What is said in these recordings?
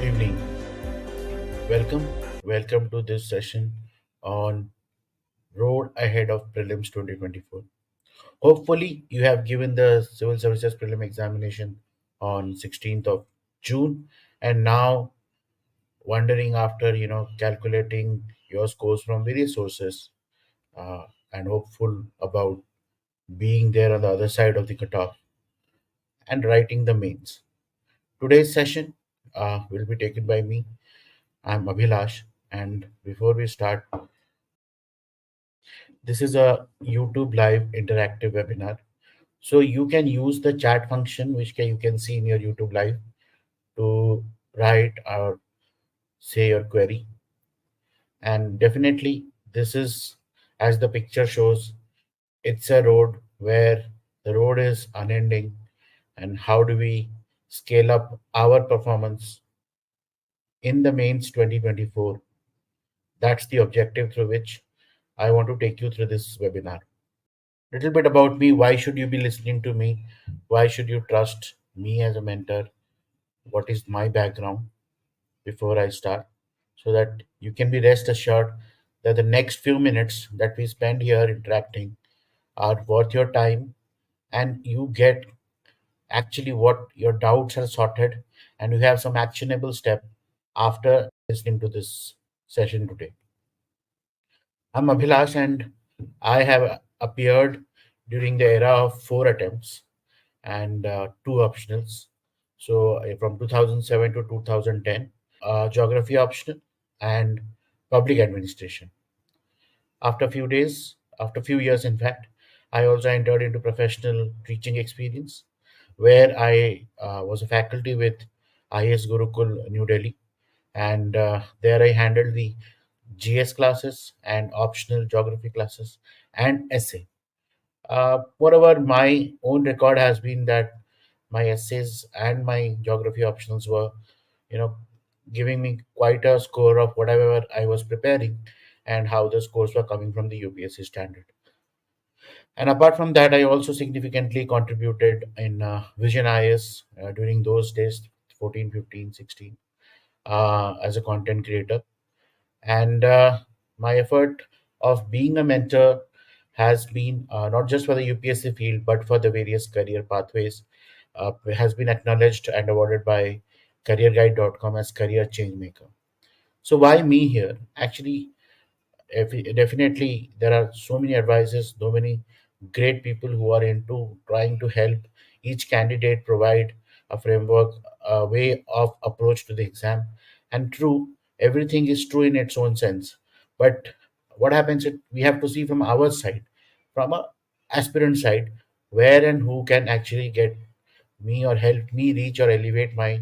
Evening. Welcome. Welcome to this session on Road Ahead of Prelims 2024. Hopefully, you have given the Civil Services Prelim examination on 16th of June and now wondering after, calculating your scores from various sources and hopeful about being there on the other side of the cutoff and writing the mains. Today's session will be taken by me. I'm Abhilash, and before we start, this is a YouTube live interactive webinar. So you can use the chat function, which you can see in your YouTube live, to write or say your query. And definitely, this is, as the picture shows, it's a road where the road is unending. And how do we scale up our performance in the mains 2024? That's the objective through which I want to take you through this webinar. Little bit about me. Why should you be listening to me? Why should you trust me as a mentor? What is my background before I start? So that you can be rest assured that the next few minutes that we spend here interacting are worth your time, and you get actually what your doubts are sorted, and you have some actionable step after listening to this session today. I'm Abhilash, and I have appeared during the era of four attempts and two optionals. So from 2007 to 2010, geography optional and public administration. After a few years, in fact, I also entered into professional teaching experience, where I was a faculty with IS Gurukul New Delhi, and there I handled the GS classes and optional geography classes and essay. Moreover, my own record has been that my essays and my geography optionals were, you know, giving me quite a score of whatever I was preparing and how the scores were coming from the UPSC standard. And apart from that, I also significantly contributed in Vision IS during those days, 14, 15, 16, as a content creator. And my effort of being a mentor has been not just for the UPSC field, but for the various career pathways, has been acknowledged and awarded by careerguide.com as career change maker. So why me here? Actually, definitely there are so many advisors, so many great people who are into trying to help each candidate provide a framework, a way of approach to the exam. And true, everything is true in its own sense, but what happens is we have to see from our side, from a aspirant side, where and who can actually get me or help me reach or elevate my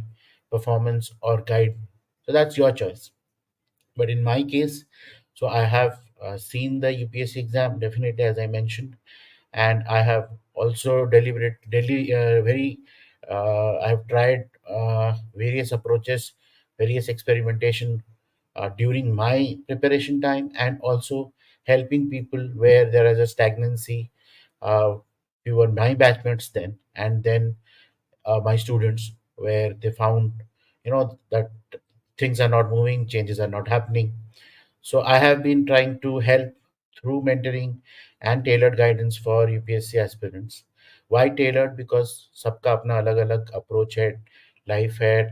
performance or guide me. So that's your choice. But in my case, so I have seen the UPSC exam, definitely, as I mentioned, and I have also I have tried various approaches, various experimentation during my preparation time, and also helping people where there is a stagnancy. We were my batchmates then, and then my students, where they found, that things are not moving, changes are not happening. So I have been trying to help through mentoring and tailored guidance for UPSC aspirants. Why tailored? Because सबका अपना अलग अलग approach है, life है,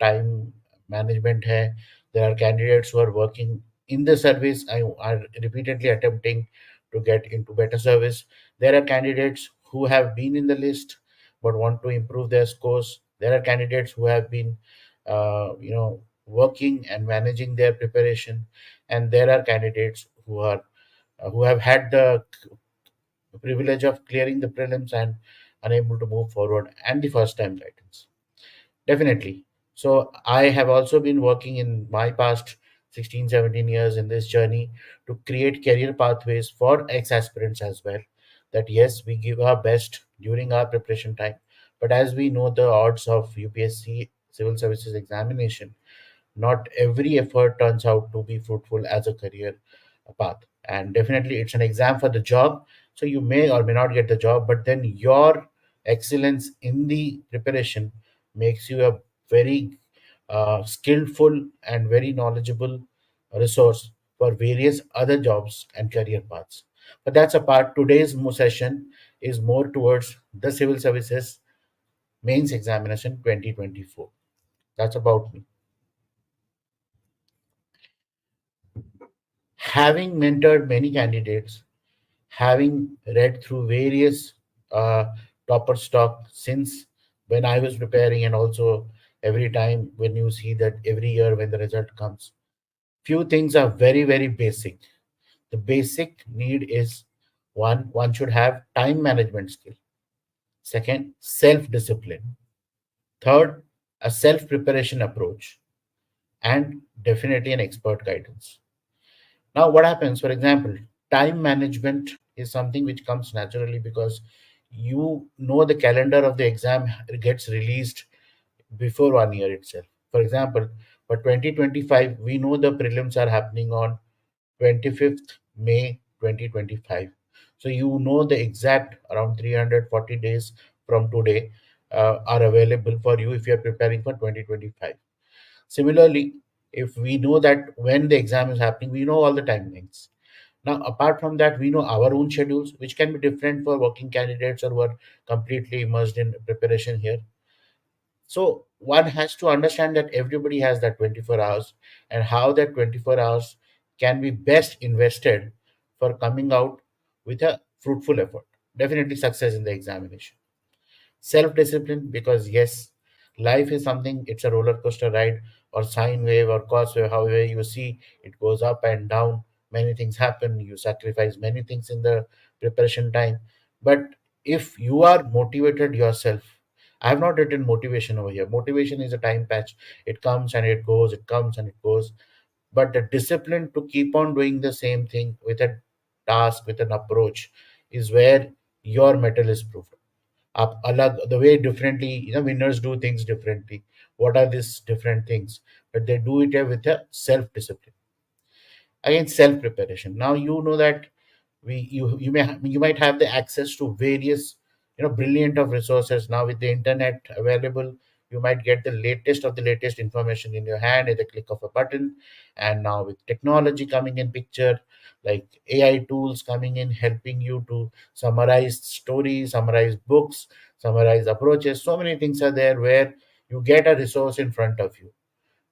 time management hai. There are candidates who are working in the service. I are repeatedly attempting to get into better service. There are candidates who have been in the list but want to improve their scores. There are candidates who have been, working and managing their preparation, and there are candidates who have had the privilege of clearing the prelims and unable to move forward and the first time guidance. Definitely. So I have also been working in my past 16, 17 years in this journey to create career pathways for ex-aspirants as well. That yes, we give our best during our preparation time. But as we know the odds of UPSC civil services examination, not every effort turns out to be fruitful as a career path. And definitely it's an exam for the job. So you may or may not get the job, but then your excellence in the preparation makes you a very skillful and very knowledgeable resource for various other jobs and career paths. But that's a part. Today's session is more towards the civil services mains examination 2024. That's about me. Having mentored many candidates, having read through various uh, topper stock since when I was preparing, and also every time when you see that every year when the result comes, few things are very, very basic. The basic need is one should have time management skill. Second, self discipline. Third, a self preparation approach. And definitely an expert guidance. Now, what happens, for example, time management is something which comes naturally because you know the calendar of the exam gets released before 1 year itself. For example, for 2025, we know the prelims are happening on 25th May 2025. So you know the exact around 340 days from today are available for you if you are preparing for 2025. Similarly, if we know that when the exam is happening, we know all the timelines. Now, apart from that, we know our own schedules, which can be different for working candidates or who are completely immersed in preparation here. So one has to understand that everybody has that 24 hours, and how that 24 hours can be best invested for coming out with a fruitful effort. Definitely success in the examination. Self discipline, because yes, life is something, it's a roller coaster ride or sine wave or cos wave, however you see, it goes up and down. Many things happen, you sacrifice many things in the preparation time. But if you are motivated yourself, I have not written motivation over here. Motivation is a time patch, it comes and it goes, it comes and it goes. But the discipline to keep on doing the same thing with a task, with an approach, is where your metal is proved. Alag, the way differently, winners do things differently. What are these different things? But they do it with a self discipline. Again, self preparation. Now you know that you might have the access to various, brilliant of resources now with the internet available. You might get the latest of the latest information in your hand at the click of a button. And now with technology coming in picture, like AI tools coming in, helping you to summarize stories, summarize books, summarize approaches, so many things are there where you get a resource in front of you.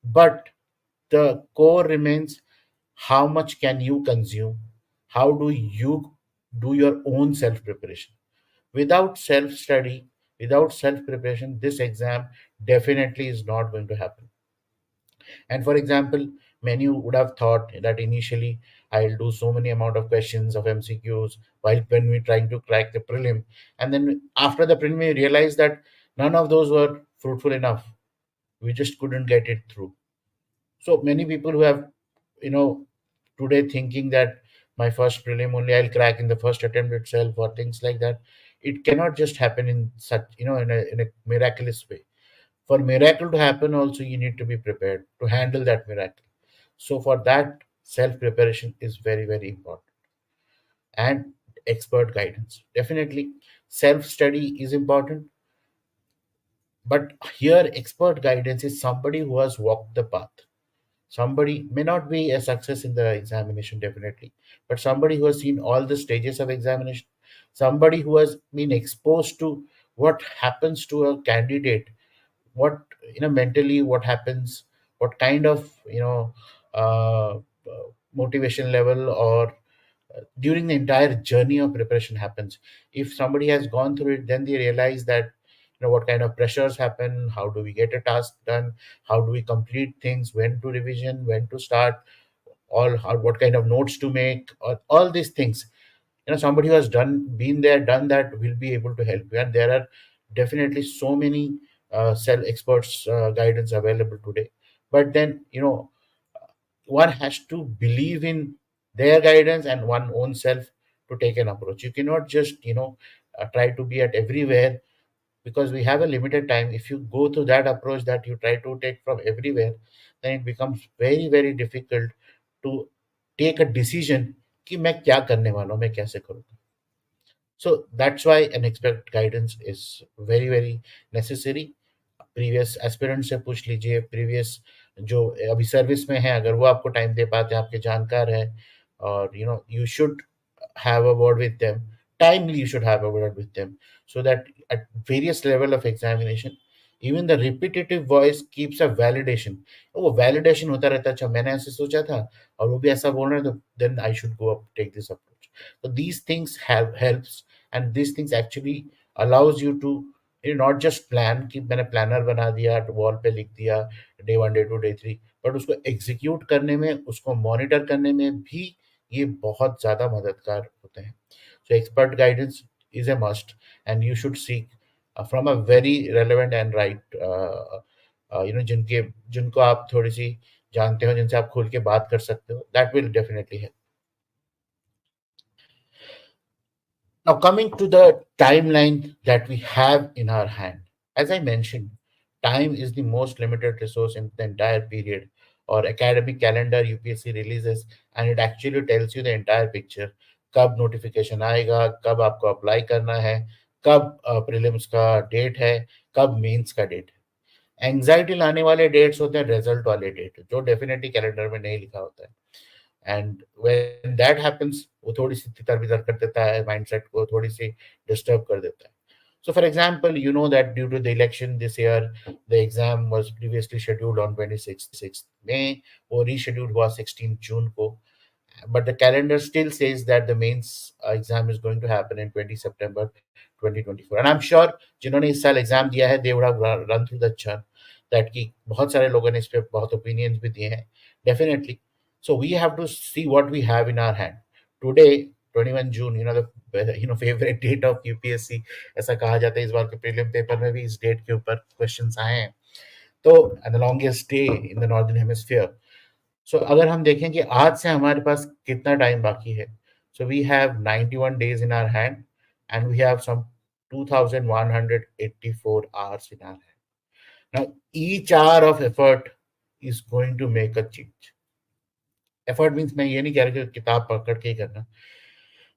But the core remains, how much can you consume? How do you do your own self preparation? Without self study, without self preparation, this exam definitely is not going to happen. And for example, many would have thought that initially I'll do so many amount of questions of MCQs while when we're trying to crack the prelim, and then after the prelim we realized that none of those were fruitful enough. We just couldn't get it through. So many people who have, you know, today thinking that my first prelim only I'll crack in the first attempt itself or things like that. It cannot just happen in such, in a miraculous way. For miracle to happen, also you need to be prepared to handle that miracle. So for that, self preparation is very, very important. And expert guidance. Definitely, self study is important, but here expert guidance is somebody who has walked the path. Somebody may not be a success in the examination, definitely, but somebody who has seen all the stages of examination, somebody who has been exposed to what happens to a candidate, what, mentally what happens, what kind of, motivation level or during the entire journey of preparation happens. If somebody has gone through it, then they realize that, what kind of pressures happen, how do we get a task done, how do we complete things, when to revision, when to start, what kind of notes to make, all these things. Somebody who has been there, done that, will be able to help you. And there are definitely so many cell experts guidance available today. But then, one has to believe in their guidance and one own self to take an approach. You cannot just, try to be at everywhere, because we have a limited time. If you go to that approach that you try to take from everywhere, then it becomes very, very difficult to take a decision कि मैं क्या करने वाला हूँ, मैं कैसे करूँगा. So that's why an expert guidance is very, very necessary. Previous aspirant से पूछ लीजिए, प्रीवियस जो अभी सर्विस में है, अगर वो आपको टाइम दे पाते हैं, आपके जानकार है, और you should have a word with them. Timely, you should have a word with them, so that at various level of examination, even the repetitive voice keeps a validation. वो वैलिडेशन होता रहता है, अच्छा मैंने ऐसे सोचा था और वो भी ऐसा बोल रहे हैं, तो then I should go up take this approach. So these things helps, and these things actually allows you to not just plan कि मैंने प्लानर बना दिया, वॉल पे लिख दिया डे 1 डे 2 डे 3, बट उसको एग्जीक्यूट करने में, उसको मॉनिटर करने में भी ये बहुत ज़्यादा मददगार होते हैं. So expert guidance is a must, and you should seek from a very relevant and right, जिनके जिनको आप थोड़ी सी जानते हो, जिनसे आप खुल के बात कर सकते हो. That will definitely help. Now, coming to the timeline that we have in our hand, as I mentioned, time is the most limited resource in the entire period or academic calendar UPSC releases, and it actually tells you the entire picture. कब notification आएगा, कब आपको apply करना है, कब prelims का date है, कब मेंस का डेट है. एंग्जाइटी लाने वाले डेट्स होते हैं रिजल्ट वाले डेट, जो डेफिनेटली कैलेंडर में नहीं लिखा होता है. एंड व्हेन दैट हैपेंस, वो थोड़ी सी तितर बितर कर देता है, माइंडसेट को थोड़ी सी डिस्टर्ब कर देता है. So, for example, you know that due to the election this year, the exam was previously scheduled on 26th May, or rescheduled हुआ 16th June को. But the calendar still says that the mains exam is going to happen in 20 September 2024. And I'm sure जिन्होंने इस साल exam दिया है, they would have run through the churn that कि बहुत सारे लोगों ने इस पे बहुत opinions भी दिए हैं. Definitely. So we have to see what we have in our hand. Today, 21 June, the favorite date of UPSC, ऐसा कहा जाता है. इस बार के प्रीलिम पेपर में भी इस डेट के ऊपर क्वेश्चंस आए हैं. तो and the longest day in the northern hemisphere. सो अगर हम देखें कि आज से हमारे पास कितना टाइम बाकी है, so we have 91 days in our hand, and we have some 2184 hours in our hand. Now, each hour of effort is going to make a change. Effort means मैं ये नहीं कह रहा कि किताब पकड़ के ही करना,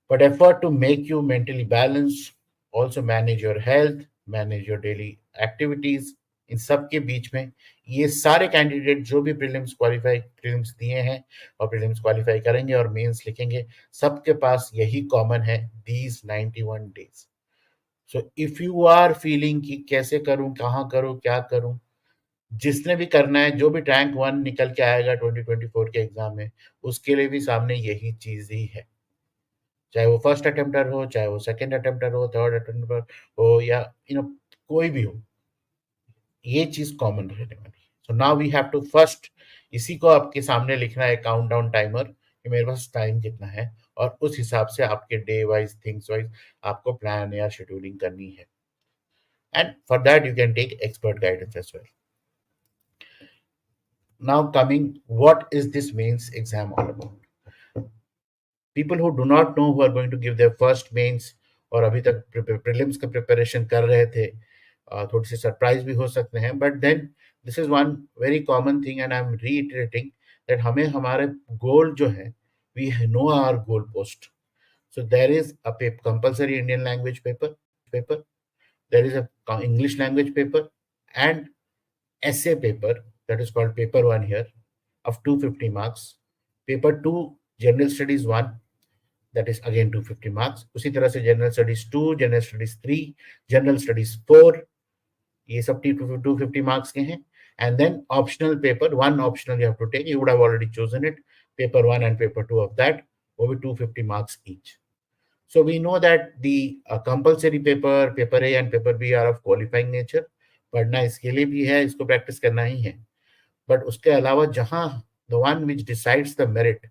but effort to make you mentally balanced, also manage your health, manage your daily activities. इन सब के बीच में ये सारे कैंडिडेट जो भी प्रीलिम्स दिए हैं और प्रीलिम्स क्वालिफाई करेंगे और मेंस लिखेंगे, सबके पास यही कॉमन है, these 91 days. So if you are feeling कि कैसे करूं, कहाँ करूं, क्या करूं, जिसने भी करना है, जो भी रैंक 1 निकल के आएगा 2024 के एग्जाम में, उसके लिए भी सामने यही चीज ही है. चाहे वो फर्स्ट अटेम्प्टर हो, चाहे वो सेकंड अटेम्प्टर हो, थर्ड अटेम्प्टर हो, या कोई भी हो, ये चीज कॉमन रहने वाली है. So now we have to first, इसी को आपके सामने लिखना है काउंट डाउन टाइमर कि मेरे पास टाइम कितना है, और उस हिसाब से आपके डे वाइज, थिंग्स वाइज आपको प्लान या शेड्यूलिंग करनी है. And for that you can take expert guidance as well. Now coming, what is this mains exam all about? People who do not know, who are going to give their first mains और अभी तक prelims का preparation कर रहे थे, थोड़ी सी surprise भी हो सकते हैं. But then this is one very common thing, and I am reiterating that हमें हमारे गोल जो है, we know our goal post. So there is a compulsory Indian language paper, there is a English language paper, and essay paper, that is called paper 1 here, of 250 marks. Paper 2, general studies 1, that is again 250 marks. उसी तरह से general studies 2, general studies 3, general studies 4, ये सब 250 marks के हैं. And then optional paper, one optional you have to take, you would have already chosen it, paper 1 and paper 2 of that, वो भी 250 marks each. So we know that the compulsory paper A and paper B are of qualifying nature. पढ़ना इसके लिए भी है, इसको practice करना ही है. बट उसके अलावा जहां the one which decides the merit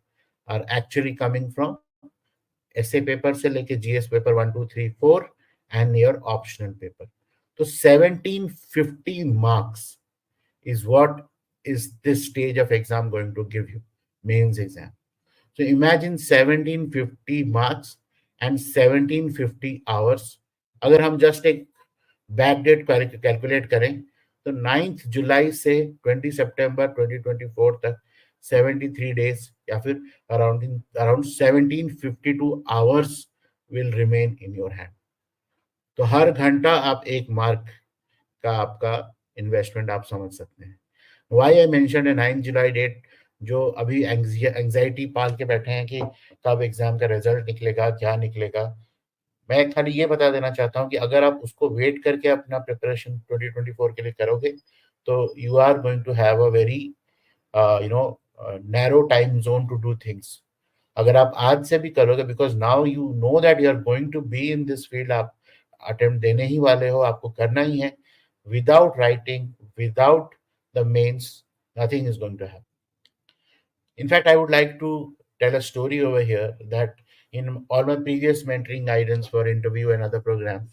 are actually coming from essay paper से लेके GS paper 1 2 3 4 and your optional paper. तो 1750 marks is what is this stage of exam going to give you, mains exam. So imagine 1750 marks and 1750 hours. अगर हम just एक back date calculate करें, तो 9 जुलाई से 20 सितंबर 2024 तक 73 डेज, या फिर around 1752 hours will remain in your hand. तो हर घंटा आप एक मार्क का आपका इन्वेस्टमेंट आप समझ सकते हैं। Why I mention a 9 July date, जो अभी एंग्जाइटी पाल के बैठे हैं कि कब एग्जाम का रिजल्ट निकलेगा, क्या निकलेगा। मैं खाली ये बता देना चाहता हूँ कि अगर आप उसको वेट करके अपना प्रिपरेशन 2024 के लिए करोगे, तो you are going to have a very you know narrow time zone to do things. अगर आप आज से भी करोगे, because now you know that you are going to be in this field, आप अटेम्प्ट देने ही वाले हो, आपको करना ही है। Without writing, without the mains, nothing is going to happen. In fact, I would like to tell a story over here that in all my previous mentoring guidance for interview and other programs,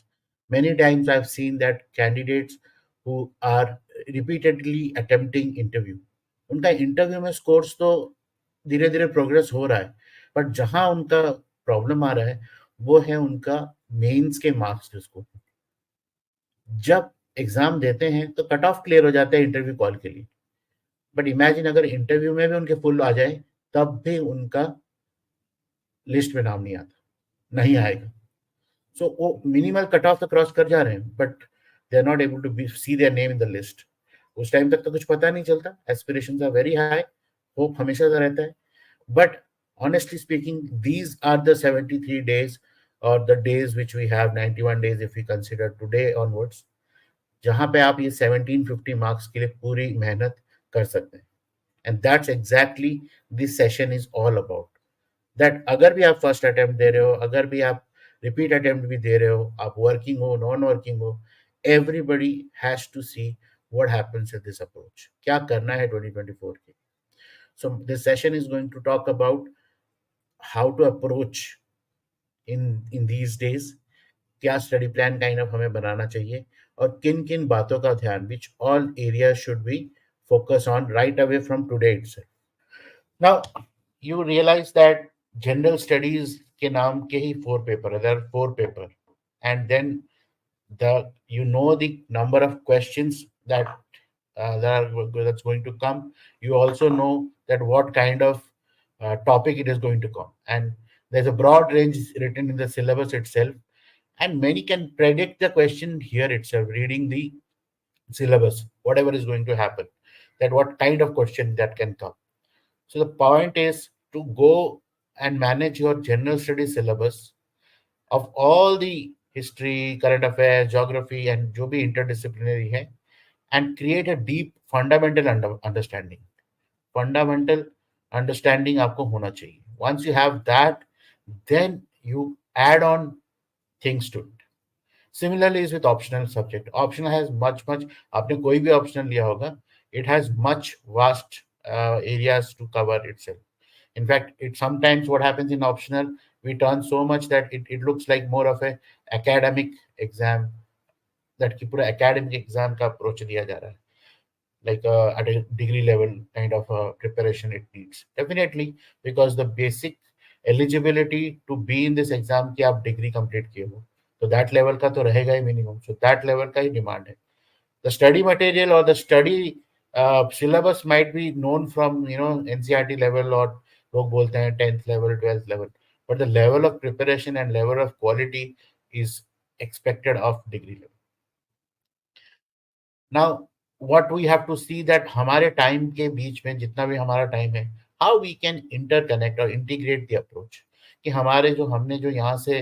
many times I've seen that candidates who are repeatedly attempting interview, उनका interview में scores तो धीरे धीरे progress हो रहा है, but जहां उनका प्रॉब्लम आ रहा है वो है उनका मेंस के मार्क्स। जिसको जब एग्जाम देते हैं तो कट ऑफ क्लियर हो जाता है इंटरव्यू कॉल के लिए, बट इमेजिन अगर इंटरव्यू में भी उनके फुल आ जाए, तब भी उनका लिस्ट में नाम नहीं आता, नहीं आएगा। सो वो मिनिमल कट ऑफ तो क्रॉस कर जा रहे हैं, but they are not able to see their name in the list. उस टाइम तक तो कुछ पता नहीं चलता, aspirations are very high, hope हमेशा का रहता है। But honestly speaking, these are the 73 days or the days which we have 91 days if we consider today onwards, जहां पे आप ये 1750 मार्क्स के लिए पूरी मेहनत कर सकते हैं। And that's exactly this session is all about. That अगर भी आप फर्स्ट अटेम्प्ट दे रहे हो, अगर भी आप रिपीट अटेम्प्ट भी दे रहे हो, आप वर्किंग हो, नॉन वर्किंग हो, everybody has to see what happens with this approach, क्या करना है 2024 के। So this session is going to talk about how to approach in these days, क्या स्टडी प्लान काइंड ऑफ हमें बनाना चाहिए, और किन किन बातों का ध्यान, which all area should be focus on right away from today itself. Now, you realize that general studies के नाम के ही 4 paper, there are 4 paper, and then you know the number of questions that's going to come. You also know that what kind of topic it is going to come, and there's a broad range written in the syllabus itself, and many can predict the question here itself, reading the syllabus, whatever is going to happen, that what kind of question that can come. So the point is to go and manage your general studies syllabus of all the history, current affairs, geography, and जो भी interdisciplinary है, and create a deep fundamental understanding. Fundamental understanding आपको होना चाहिए. Once you have that, then you add on things to it. Similarly is with optional subject. Optional has much. आपने कोई भी optional लिया होगा, it has much vast areas to cover itself. In fact, it sometimes what happens in optional, we turn so much that it looks like more of a academic exam, that कि पूरा academic exam का approach लिया जा रहा है, like at a degree level kind of preparation it needs. Definitely, because the basic eligibility to be in this exam कि आप degree complete किए हो, तो that level का तो रहेगा ही minimum, so that level का ही demand है. The study material or the study syllabus might be known from NCERT level, or लोग बोलते हैं 10th level, 12th level, but the level of preparation and level of quality is expected of degree level. Now what we have to see that हमारे time के बीच में जितना भी हमारा time है, how we can interconnect or integrate the approach, कि हमारे जो हमने जो यहाँ से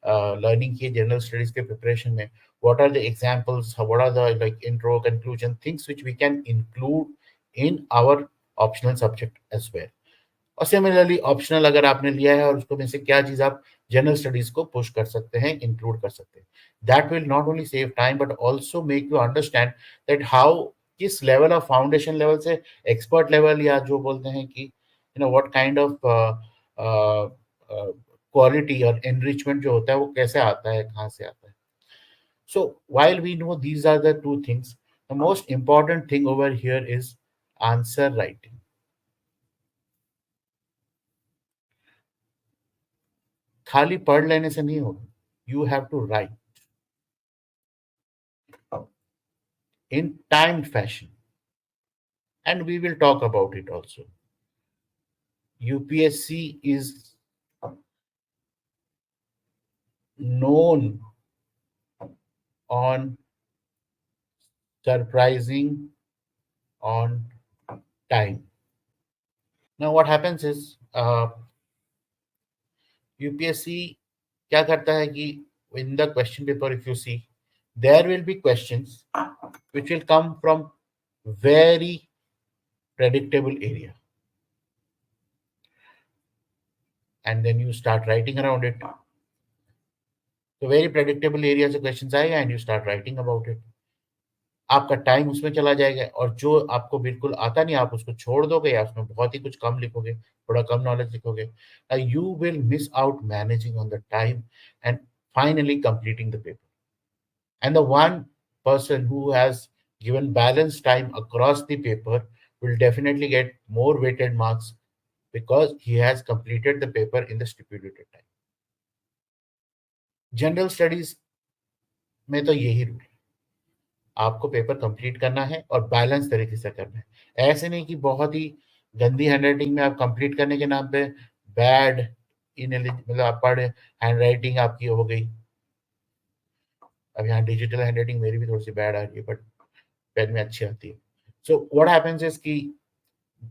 लर्निंग की जनरल स्टडीज के प्रिपरेशन में, what are the examples, what are the like intro, conclusion, things which we can include in our optional subject as well. और सिमिलरली ऑप्शनल अगर आपने लिया है और उसको में से क्या चीज आप जनरल स्टडीज को पुश कर सकते हैं, इंक्लूड कर सकते हैं, that will not only save time but also make you understand that how, किस लेवल ऑफ फाउंडेशन लेवल से एक्सपर्ट लेवल, या जो बोलते हैं कि व्हाट काइंड ऑफ क्वालिटी और एनरिचमेंट जो होता है वो कैसे आता है, कहाँ से आता है. सो while we know these are the two things, the most important thing over here is answer writing. खाली पढ़ लेने से नहीं होगा, you have to write in timed fashion, and we will talk about it also. UPSC is known on surprising on time. Now what happens is UPSC क्या करता है कि in the question paper if you see there will be questions which will come from very predictable area, and then you start writing around it. तो very predictable area से question आएगा and you start writing about it. आपका time उसमें चला जाएगा, और जो आपको बिल्कुल आता नहीं आप उसको छोड़ दोगे या उसमें बहुत ही कुछ कम लिखोगे, थोड़ा कम नॉलेज लिखोगे. You will miss out managing on the time and finally completing the paper. And the one person who has given balanced time across the paper will definitely get more weighted marks because he has completed the paper in the stipulated time. General studies में तो यही rule है, आपको paper complete करना है और balance तरीके से करना है. ऐसे नहीं कि बहुत ही गंदी हैंडराइटिंग में आप कंप्लीट करने के नाम पे बैड इन मतलब आप पढ़ हैंड राइटिंग आपकी हो गई. अब यहाँ डिजिटल हैंडराइटिंग मेरी भी थोड़ी सी बैड आ रही है बट पेन में अच्छी आती है. सो व्हाट हैपेंस इज कि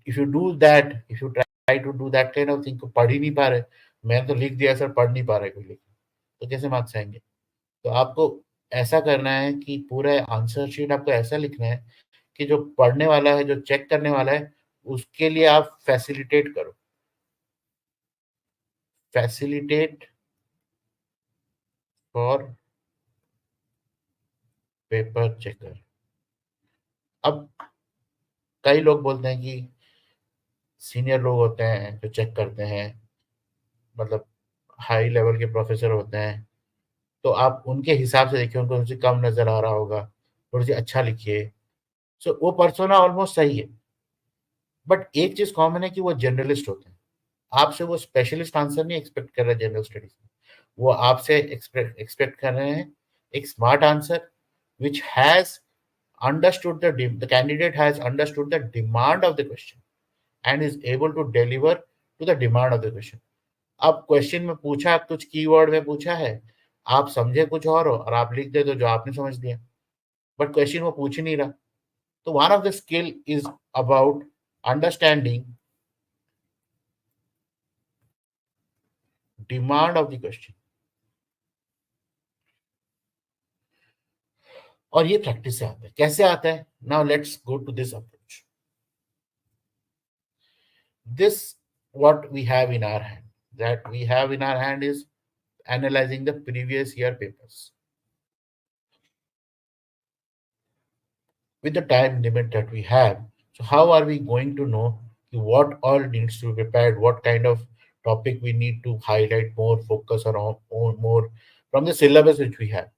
if you do that, if you try to do that kind of thing, को पढ़ ही नहीं पा रहे, मैंने तो लिख दिया सर पढ़ नहीं पा रहे कोई लिख, तो कैसे मार्क्स आएंगे. तो आपको ऐसा करना है कि पूरा आंसर शीट आपको ऐसा लिखना है कि जो पढ़ने वाला है, जो चेक करने वाला है, उसके लिए आप फैसिलिटेट करो. Facilitate for paper checker. अब कई लोग बोलते हैं कि सीनियर लोग होते हैं जो चेक करते हैं, मतलब हाई लेवल के प्रोफेसर होते हैं, तो आप उनके हिसाब से देखिए, उनको थोड़ी कम नजर आ रहा होगा, थोड़ी सी अच्छा लिखिए. सो वो पर्सोना ऑलमोस्ट सही है, बट एक चीज कॉमन है कि वो जनरलिस्ट होते हैं. आपसे वो स्पेशलिस्ट आंसर नहीं एक्सपेक्ट कर रहे जनरल स्टडीज में, वो आपसे एक्सपेक्ट कर रहे हैं एक smart answer which has understood the candidate has understood the demand of the question and is able to deliver to the demand of the question. अब क्वेश्चन में पूछा कुछ कीवर्ड में पूछा है, आप समझे कुछ और हो और आप लिख दे तो जो आपने समझ लिया, बट क्वेश्चन वो पूछ ही नहीं रहा. तो one of the skill is about understanding demand of the question, और ये प्रैक्टिस से आता है. कैसे आता है? Now let's go to this approach. This what we have in our hand, that we have in our hand is analyzing the previous year papers with the time limit that we have. So how are we going to know what all needs to be prepared, what kind of topic we need to highlight more, focus on more from the syllabus which we have?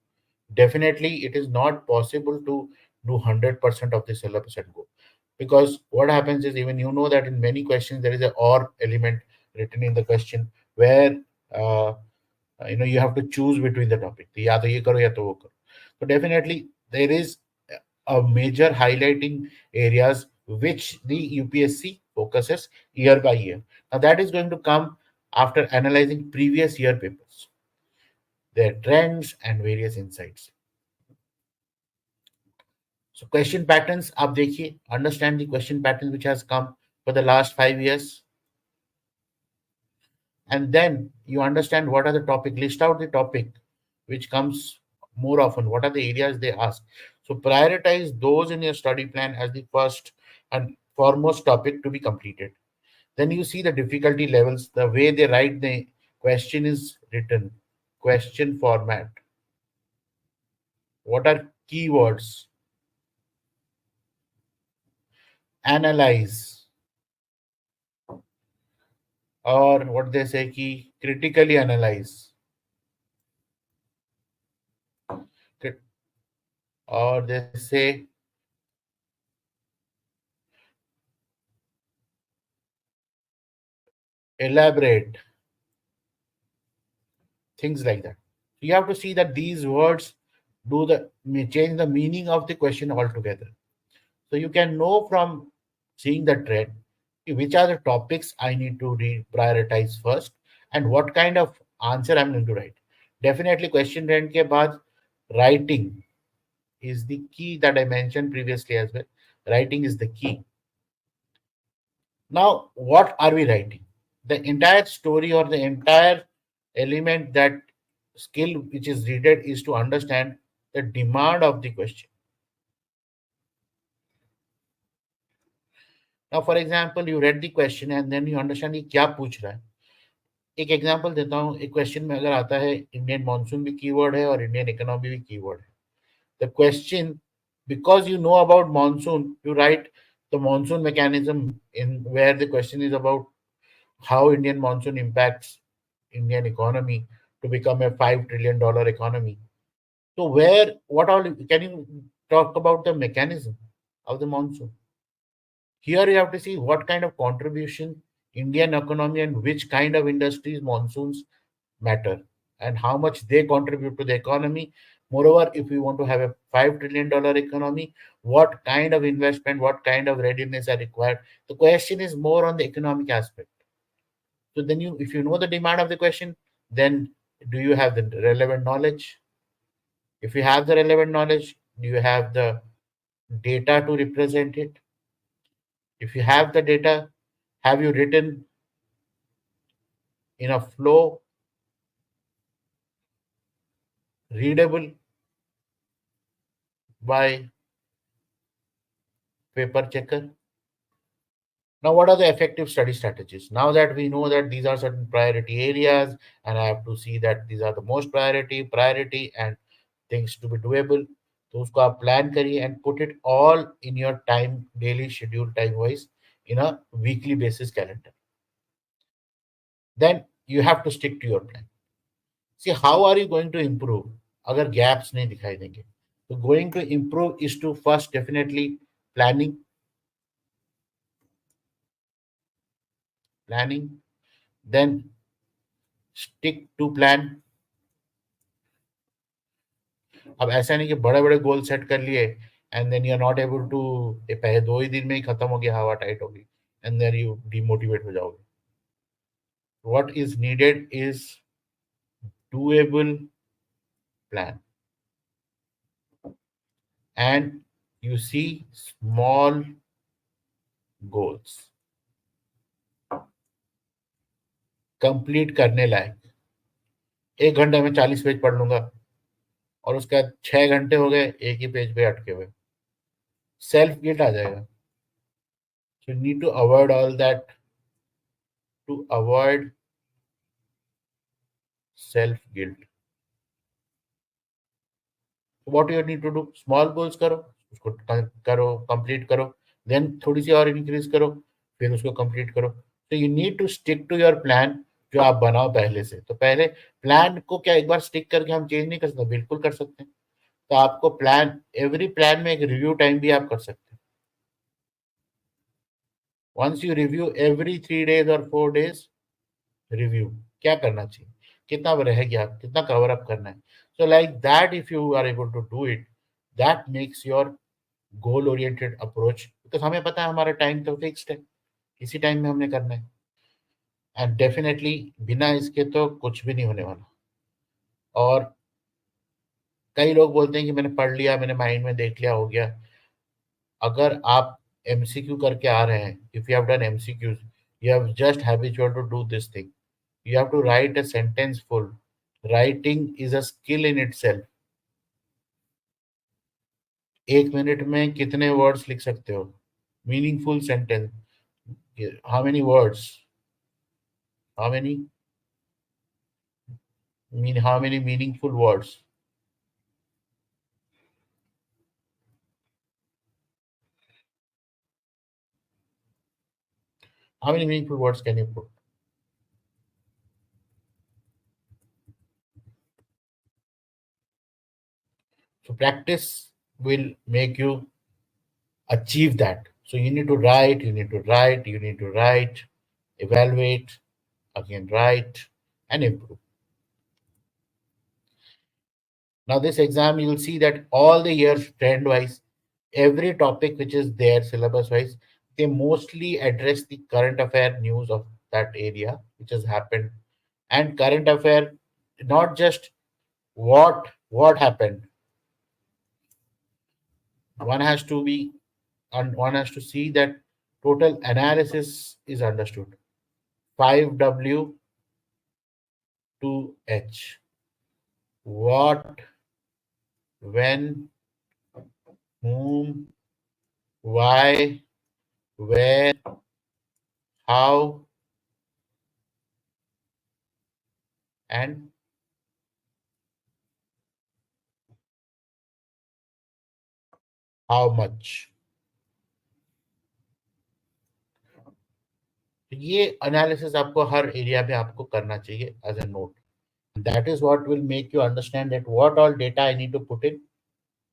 Definitely it is not possible to do 100% of the syllabus and go, because what happens is, even you know that in many questions there is a or element written in the question where uh, you have to choose between the topic, या तो ये करो या तो वो करो. So definitely there is a major highlighting areas which the UPSC focuses year by year. Now that is going to come after analyzing previous year papers, their trends and various insights. So question patterns आप देखिए, understand the question pattern which has come for the last 5 years, and then you understand what are the topic, list out the topic which comes more often, what are the areas they ask. So prioritize those in your study plan as the first and foremost topic to be completed. Then you see the difficulty levels, the way they write the question is written, question format, what are keywords, analyze, or what they say ki critically analyze, or they say elaborate, things like that. You have to see that these words do the may change the meaning of the question altogether. So you can know from seeing the trend which are the topics I need to prioritize first and what kind of answer I'm going to write. Definitely question trend के बाद writing is the key that I mentioned previously as well. Writing is the key. Now, what are we writing? The entire story or the entire element that skill which is needed is to understand the demand of the question. Now, for example, you read the question and then you understand ये क्या पूछ रहा है. एक example देता हूँ. एक question में अगर आता है इंडियन मॉनसून भी कीवर्ड है और इंडियन इकोनॉमी भी कीवर्ड है. The question, because you know about monsoon, you write the monsoon mechanism in where the question is about how Indian monsoon impacts Indian economy to become a $5 trillion economy. So where, what all, can you talk about the mechanism of the monsoon? Here you have to see what kind of contribution Indian economy and which kind of industries monsoons matter and how much they contribute to the economy. Moreover, if we want to have a $5 trillion economy, what kind of investment, what kind of readiness are required? The question is more on the economic aspect. So then you, if you know the demand of the question, then do you have the relevant knowledge? If you have the relevant knowledge, do you have the data to represent it? If you have the data, have you written in a flow, readable by paper checker? Now, what are the effective study strategies? Now that we know that these are certain priority areas, and I have to see that these are the most priority, and things to be doable. तो उसको आप plan करिए and put it all in your time, daily schedule time wise in a weekly basis calendar. Then you have to stick to your plan. See, how are you going to improve? अगर gaps नहीं दिखाई देंगे, so going to improve is to first definitely planning, planning, then stick to plan. अब ऐसा नहीं कि बड़े बड़े गोल सेट कर लिए and then you are not able to, ये पहले 2 ही दिन में ही खत्म हो गया, हवा टाइट होगी एंड देन यू डिमोटिवेट हो जाओगे. What is needed is doable plan, and you see small goals complete करने लायक. 1 घंटे में 40 पेज पढ़ लूंगा और उसके बाद 6 घंटे हो गए एक ही पेज पे अटके हुए, सेल्फ गिल्ट आ जाएगा. So need to avoid all that, to avoid self guilt. What you need to do, small goals करो, उसको करो, कंप्लीट करो, देन थोड़ी सी और इंक्रीज करो, फिर उसको कंप्लीट करो. तो you need to stick to your plan जो आप बनाओ पहले से. तो पहले प्लान को क्या एक बार स्टिक करके हम चेंज नहीं कर सकते? बिल्कुल कर सकते हैं. तो आपको प्लान, एवरी प्लान में एक रिव्यू टाइम भी आप कर सकते हैं. Once you review every 3 days और 4 days, रिव्यू क्या करना चाहिए, कितना रह गया, कितना कवर अप करना है. So like that, if you are able to do it, that makes your goal oriented approach, because हमें पता है हमारा टाइम तो फिक्स्ड है, इसी टाइम में हमने करना है. एंड डेफिनेटली बिना इसके तो कुछ भी नहीं होने वाला. और कई लोग बोलते हैं कि मैंने पढ़ लिया, मैंने माइंड में देख लिया, हो गया. अगर आप एमसीक्यू करके आ रहे हैं, if you have done MCQs, you have just habitual to do this thing. You have to write a sentence full. Writing is a skill in itself. 1 minute में कितने वर्ड्स लिख सकते हो? Meaningful sentence. How many words, how many how many meaningful words. How many meaningful words can you put? So practice will make you achieve that. So you need to write, you need to write, you need to write, evaluate, again write, and improve. Now this exam, you will see that all the years trend wise, every topic which is there syllabus wise, they mostly address the current affair news of that area which has happened. And current affair, not just what happened, one has to be, and one has to see that total analysis is understood. 5W to H. What, when, whom, why, where, how, and how much. ये analysis आपको हर area में आपको करना चाहिए as a note. That is what will make you understand that what all data I need to put in,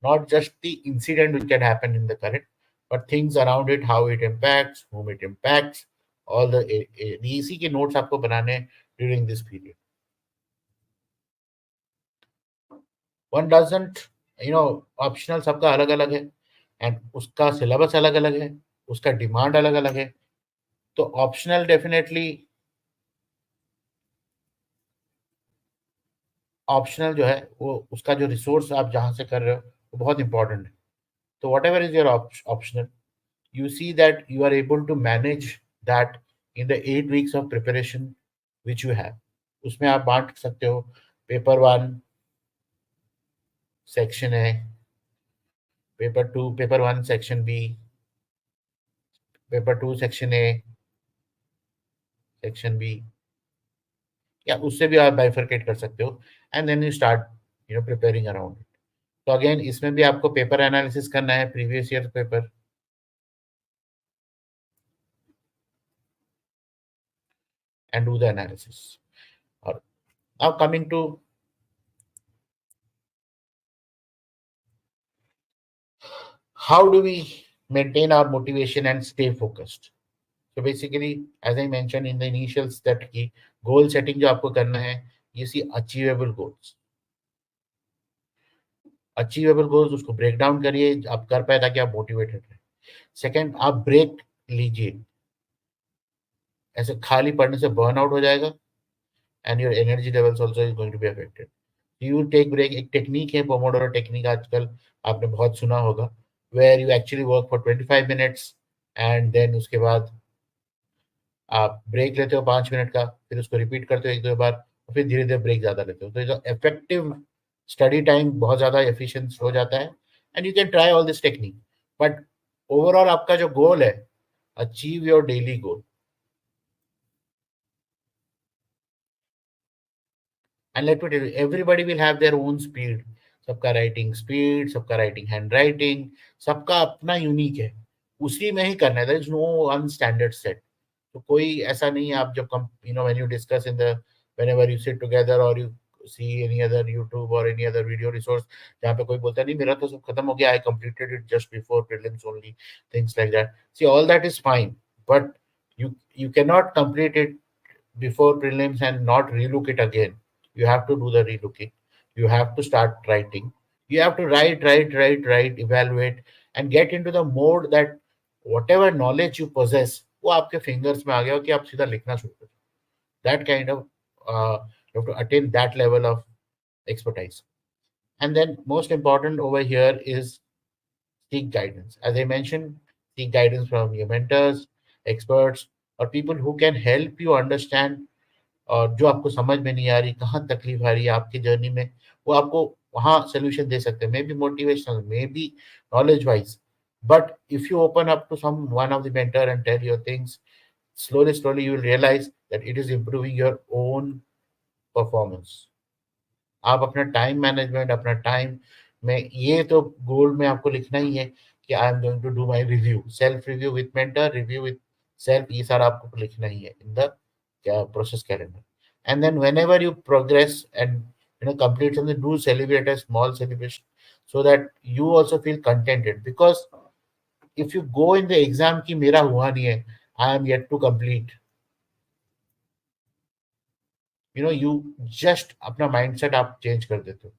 not just the incident which can happen in the current, but things around it, how it impacts, whom it impacts, all the इसी के notes आपको बनाने हैं during this period. One doesn't, optional सबका अलग अलग है, and उसका syllabus अलग अलग है, उसका demand अलग अलग है. तो optional definitely, ऑप्शनल जो है वो उसका जो रिसोर्स आप जहाँ से कर रहे हो वो बहुत इंपॉर्टेंट है. तो what ever is your optional, you see that you are able to manage that in the 8 weeks of preparation which you have. उसमें आप बांट सकते हो पेपर 1 सेक्शन है, paper 2 paper 1 section 1, paper 2 section 1, section 2, या उससे भी आप बाइफरकेट कर सकते हो and then you start preparing around it. तो अगेन इसमें भी आपको पेपर एनालिसिस करना है, previous year paper, and do the analysis. Or now coming to how do we maintain our motivation and stay focused. So basically, as I mentioned in the initials, that की goal setting जो आपको करना है, you see achievable goals. Achievable goals उसको break down करिए, आप कर पाए ताकि आप मोटिवेटेड रहे. सेकंड, आप ब्रेक लीजिए. ऐसे खाली पढ़ने से बर्न आउट हो जाएगा and your energy levels also is going to be affected. You take break. एक टेक्निक है पोमोडोरो टेक्निक, आजकल आपने बहुत सुना होगा, where you actually work for 25 minutes and then उसके बाद आप ब्रेक लेते हो 5 मिनट का, फिर उसको रिपीट करते हो एक दो बार, और फिर धीरे धीरे ब्रेक ज्यादा लेते हो. तो जो इफेक्टिव स्टडी टाइम बहुत ज्यादा एफिशिएंट हो जाता है and you can try all this technique. But overall आपका जो गोल है, achieve your daily goal. And let me tell you, everybody will have their own speed. सबका राइटिंग स्पीड, सबका राइटिंग हैंड राइटिंग, सबका अपना यूनिक है. उसी में ही करना है. There is no one standard set. तो कोई ऐसा नहीं है. आप जब when you discuss in the whenever you sit together और you see any other YouTube और एनी अदर वीडियो रिसोर्स जहाँ पे कोई बोलता नहीं मेरा तो सब खत्म हो गया, I completed it just before prelims only, things like that. See all that is fine, but you cannot complete it before prelims and not relook it again. You have to do the relooking. You have to start writing. You have to write, evaluate, and get into the mode that whatever knowledge you possess, वो आपके fingers में आ गया हो कि आप सीधा लिखना शुरू करो. That kind of you have to attain that level of expertise. And then most important over here is seek guidance. As I mentioned, seek guidance from your mentors, experts, or people who can help you understand और जो आपको समझ में नहीं आ रही, कहाँ तकलीफ आ रही है आपकी जर्नी में, वो आपको वहाँ सॉल्यूशन दे सकते हैं. May be motivational, may be knowledge wise. But if you open up to some one of the mentor and tell your things, slowly you will realize that it is improving your own performance. आप अपना time management, अपना time में ये तो गोल में आपको लिखना ही है कि I am going to do my review, self review with mentor, review with self. ये सारा आपको लिखना ही है in the process calendar. And then whenever you progress and complete something, do celebrate a small celebration so that you also feel contented. Because if you go in the exam ki mera hua nahi hai, I am yet to complete, you just अपना mindset आप change कर देते हो.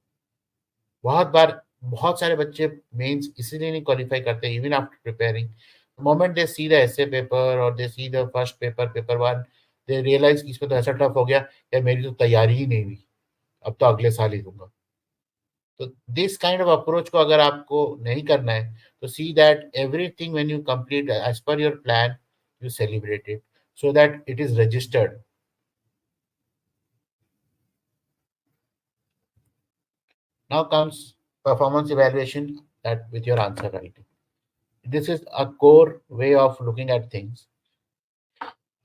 बहुत बार बहुत सारे बच्चे mains इसीलिए नहीं क्वालिफाई करते even after preparing. Moment they see the essay paper और they see the first paper 1, they realise कि इसमें तो ऐसा टफ हो गया यार, मेरी तो तैयारी ही नहीं हुई, अब तो अगले साल ही दूंगा. तो दिस काइंड ऑफ अप्रोच को अगर आपको नहीं करना है, तो see that everything when you complete as per your plan, you celebrate it so that it is registered. Now comes performance evaluation, that with your answer writing. This is a core way of looking at things.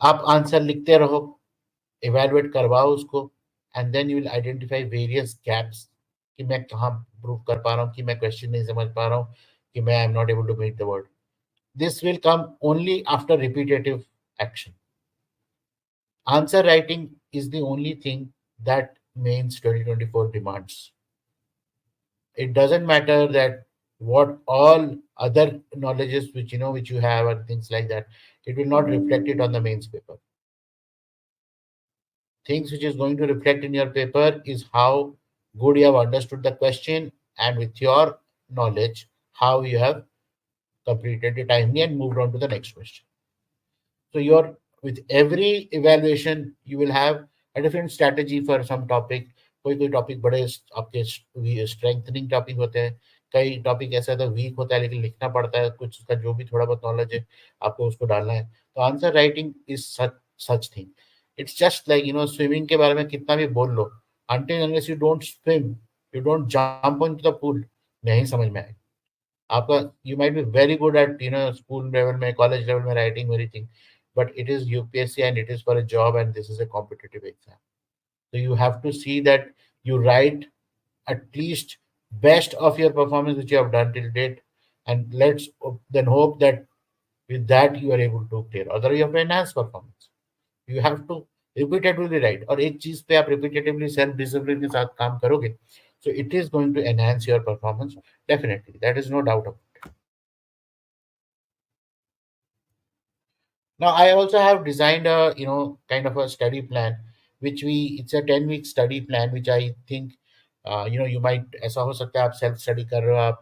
आप answer लिखते रहो, evaluate करवाओ उसको, and then you will identify various gaps कि मैं कहाँ prove कर पा रहा हूँ, कि मैं क्वेश्चन नहीं समझ पा रहा हूँ, कि मैं I am not able to make the word. This will come only after repetitive action. Answer writing is the only thing that mains 2024 demands. It doesn't matter that what all other knowledges which which you have and things like that, it will not reflect it on the mains paper. Things which is going to reflect in your paper is how good you have understood the question, and with your knowledge how you have completed it timely and moved on to the next question. So your with every evaluation you will have a different strategy for some topic. कोई कोई topic बड़े आपके strengthening topic होते हैं, कई topic ऐसा होता है वीक होता है लेकिन लिखना पड़ता है, कुछ उसका जो भी थोड़ा बहुत नॉलेज है आपको उसको डालना है. तो answer writing is such thing. It's just like swimming के बारे में कितना भी बोल लो, until unless you don't swim, you don't jump into the pool, नहीं समझ में आएगा आपका. You might be very good at school level में, कॉलेज लेवल में writing everything, but it is UPSC and it is for a job and this is a competitive exam. So you have to see that you write at least best of your performance which you have done till date, and let's then hope that with that you are able to clear. Otherwise you have to enhance performance. You have to repeatedly write, और एक चीज पे आप repetitively self discipline के साथ काम करोगे, so it is going to enhance your performance definitely. That is no doubt about it. Now, I also have designed a kind of a study plan, which it's a 10-week study plan, which I think you might ऐसा हो सकता है आप self study कर रहे हो आप,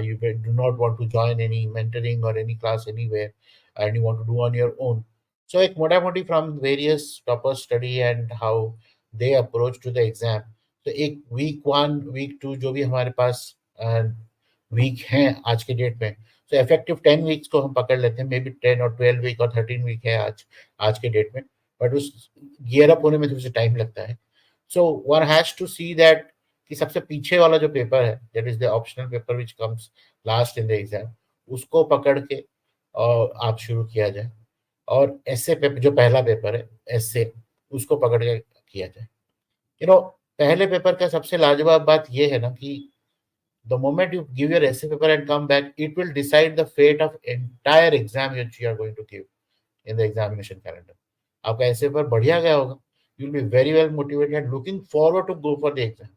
you do not want to join any mentoring or any class anywhere, and you want to do on your own. So एक मोटा मोटी from various toppers study and how they approach to the exam. तो एक week 1 week 2 जो भी हमारे पास week हैं आज के डेट में, तो इफेक्टिव 10 वीक्स को हम पकड़ लेते हैं, मे बी 10 और 12 वीक और 13 वीक है आज आज के डेट में, बट उस गियर अप होने में थोड़ा सा टाइम लगता है. So one has to see that कि सबसे पीछे वाला जो पेपर है, that is the optional paper which comes last in the exam, उसको पकड़ के और आप शुरू किया जाए. और ऐसे पेपर जो पहला पेपर है ऐसे, उसको पकड़ के किया जाए. पहले पेपर का सबसे लाजवाब बात यह है ना कि the moment you give your essay paper and come back, it will decide the fate of entire exam which you are going to give in the examination calendar. आपका essay paper बढ़िया गया होगा, you will be very well motivated and looking forward to go for the exam.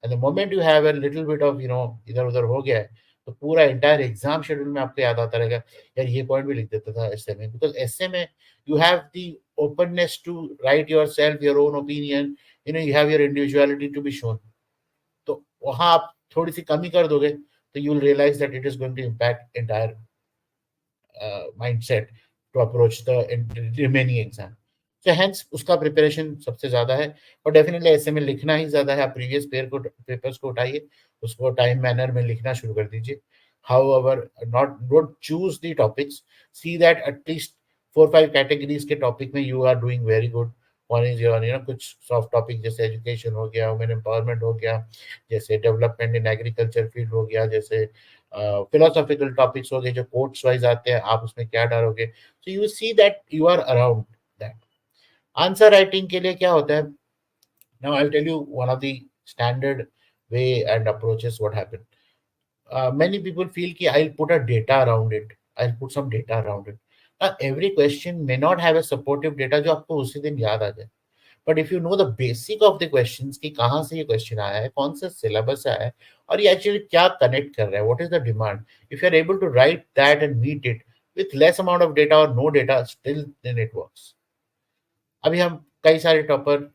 And the moment you have a little bit of इधर उधर हो गया है, तो पूरा entire exam schedule में आपको याद आता रहेगा, यार ये point भी लिख देता था essay में, because essay में you have the openness to write yourself your own opinion, you have your individuality to be shown. तो वहां आप थोड़ी सी कमी कर दोगे, तो you will realize that it is going to impact entire mindset to approach the remaining exam. So hence उसका preparation सबसे ज्यादा है, और डेफिनेटली ऐसे में लिखना ही ज्यादा है. आप प्रीवियस पेपर्स को उठाइए, उसको टाइम मैनर में लिखना शुरू कर दीजिए. However, not don't choose the topics. See that at least 4-5 categories के टॉपिक में you are doing very good. One is your कुछ सॉफ्ट टॉपिक जैसे एजुकेशन हो गया, वुमेन एम्पावरमेंट हो गया, जैसे डेवलपमेंट इन एग्रीकल्चर फील्ड हो गया, जैसे फिलोसॉफिकल टॉपिक्स हो गए जो कोट्स वाइज आते हैं, आप उसमें क्या डालोगे. So you see that you are around that. Answer writing के लिए क्या होता है, now I will tell you one of the standard way and approaches what happen. Many people feel कि I'll put a data around it. I'll put some data around it. Every question may not have a supportive data जो आपको उसी दिन याद आ जाए. But if you know the basic of the questions कि कहाँ से ये क्वेश्चन आया है, कौन सा सिलेबस आया है, और ये एक्चुअली क्या कनेक्ट कर रहा है, what is the demand, if you are able to write that and meet it with less amount of data और no data, still then it works. अभी हम कई सारे टॉपर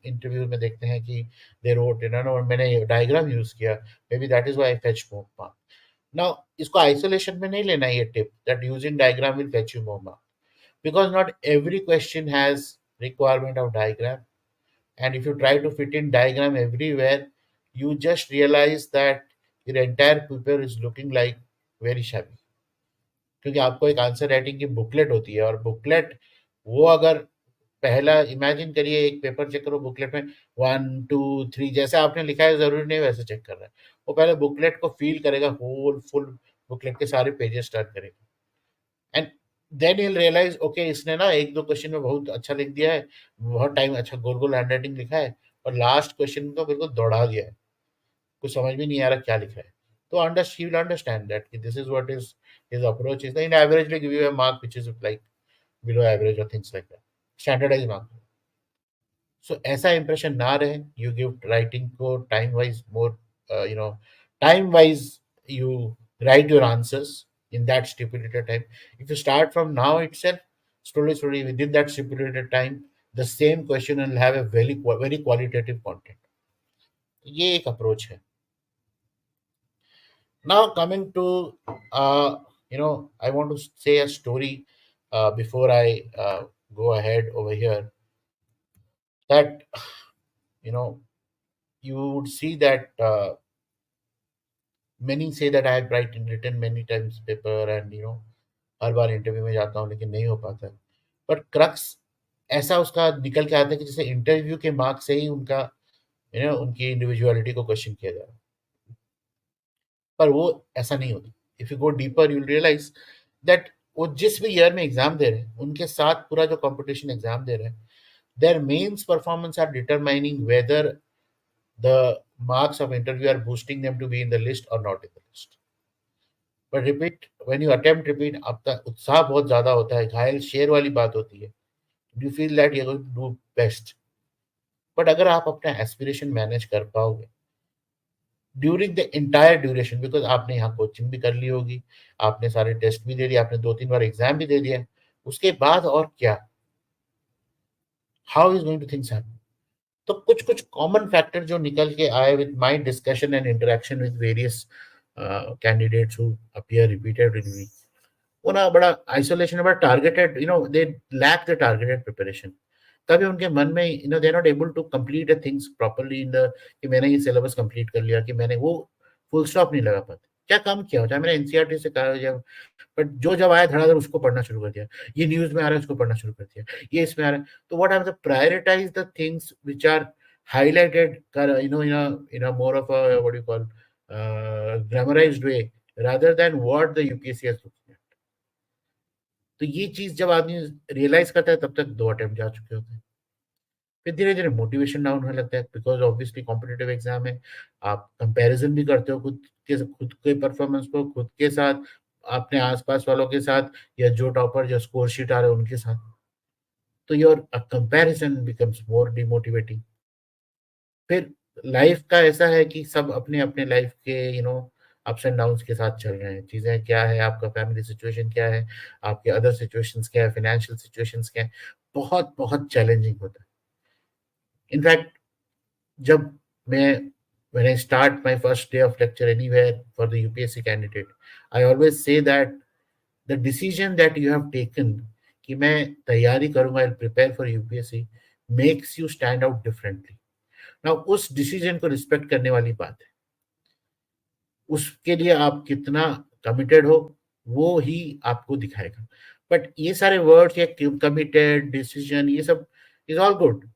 इंटरव्यू में देखते हैं कि दे रोट और मैंने डायग्राम यूज किया, may be that is why I fetch more mark. Now इसको आइसोलेशन में नहीं लेना, ये tip that using diagram will fetch you more mark, because not every question has requirement of diagram, and if you try to fit in diagram everywhere, you just realize that your entire paper is looking like very shabby. क्योंकि आपको एक answer writing की booklet होती है, और booklet वो अगर पहला इमेजिन करिए, एक पेपर चेक करो बुकलेट में 1 2 3 जैसे आपने लिखा है जरूरी नहीं वैसे चेक कर रहा है। वो पहले बुकलेट को फील करेगा, होल फुल बुकलेट के सारे पेजेस स्टार्ट करेगा, and then you realize okay इसने ना एक दो क्वेश्चन में बहुत अच्छा लिख दिया है, बहुत टाइम अच्छा गोल गोल हैंड राइटिंग लिखा है, और लास्ट क्वेश्चन में तो बिल्कुल दौड़ा दिया है, कुछ समझ भी नहीं आ रहा क्या लिखा है। तो under he will understand that कि this is what is his approach is, in averagely give you a mark which is like below average or things like that, standardized mark. So ऐसा impression ना रहे, you give writing को time wise more, you know, time wise you write your answers in that stipulated time. If you start from now itself, slowly within that stipulated time, the same question will have a very qualitative content. ये एक approach है. Now coming to, I want to say a story before I go ahead over here, that you know you would see that many say that I have written many times paper, and her bar interview में जाता हूँ लेकिन नहीं हो पाता है, but crux ऐसा उसका निकल के आता है कि जैसे इंटरव्यू के मार्क्स से ही उनका उनकी इंडिविजुअलिटी को क्वेश्चन किया जा रहा है, पर वो ऐसा नहीं होता। If you go deeper you realize that वो जिस भी ईयर में एग्जाम दे रहे हैं उनके साथ पूरा जो कंपटीशन एग्जाम दे रहे हैं, their mains performance are determining whether the marks of interview are boosting them to be in the list or not in the list. But repeat, when you attempt repeat, आपका उत्साह बहुत ज्यादा होता है, घायल शेर वाली बात होती है, you feel that you're going to do best. But अगर आप अपना एस्पिरेशन मैनेज कर पाओगे during the entire duration, because आपने यहाँ कोचिंग भी कर ली होगी, आपने सारे टेस्ट भी दे दिए, आपने 2 3 बार एग्जाम भी दे दिया है, उसके बाद और क्या, how is going to things happen. तो कुछ कुछ कॉमन फैक्टर जो निकल के आए with my discussion and interaction with various candidates who appear repeated with me, वो ना बड़ा आइसोलेशन, बड़ा targeted, they lack the targeted preparation. तभी उनके मन में they are not able to complete the things properly in the, कि मैंने ये सिलेबस कंप्लीट कर लिया, कि मैंने वो फुल स्टॉप नहीं लगा पाते। क्या कम किया होता है, मैंने एनसीईआरटी से कहा या, बट जो जब आया धड़ाधड़ उसको पढ़ना शुरू कर दिया, ये न्यूज में आ रहा है उसको पढ़ना शुरू कर दिया, ये इसमें आ रहा है। तो what are the prioritize the things which are highlighted, in a more of a what do you call grammarized way, rather than what the UPSC is looking at. तो ये चीज जब आदमी रियलाइज करता है तब तक 2 अटेम्प्ट जा चुके होते हैं। फिर धीरे धीरे मोटिवेशन डाउन होने लगता है, बिकॉज ऑब्वियसली कॉम्पिटेटिव एग्जाम है, आप कंपैरिजन भी करते हो खुद के परफॉर्मेंस को खुद के साथ, अपने आसपास वालों के साथ, या जो टॉपर जो स्कोर शीट आ रहे हैं उनके साथ। तो your comparison becomes more demotivating. फिर लाइफ का ऐसा है कि सब अपने अपने लाइफ के अप्स एंड डाउन्स के साथ चल रहे हैं, चीजें क्या है, आपका फैमिली सिचुएशन क्या है, आपके अदर सिचुएशंस क्या है, फाइनेंशियल सिचुएशंस क्या है, बहुत बहुत चैलेंजिंग होता है। इनफैक्ट जब मैं when I start my first day of lecture anywhere for the UPSC candidate, I always say that the decision that you have taken कि मैं तैयारी करूंगा, I'll prepare for UPSC, makes you stand out differently. Now उस decision को respect करने वाली बात है, उसके लिए आप कितना कमिटेड हो वो ही आपको दिखाएगा। बट ये सारे वर्ड्स, ये कमिटेड, डिसीजन, ये सब इज ऑल गुड,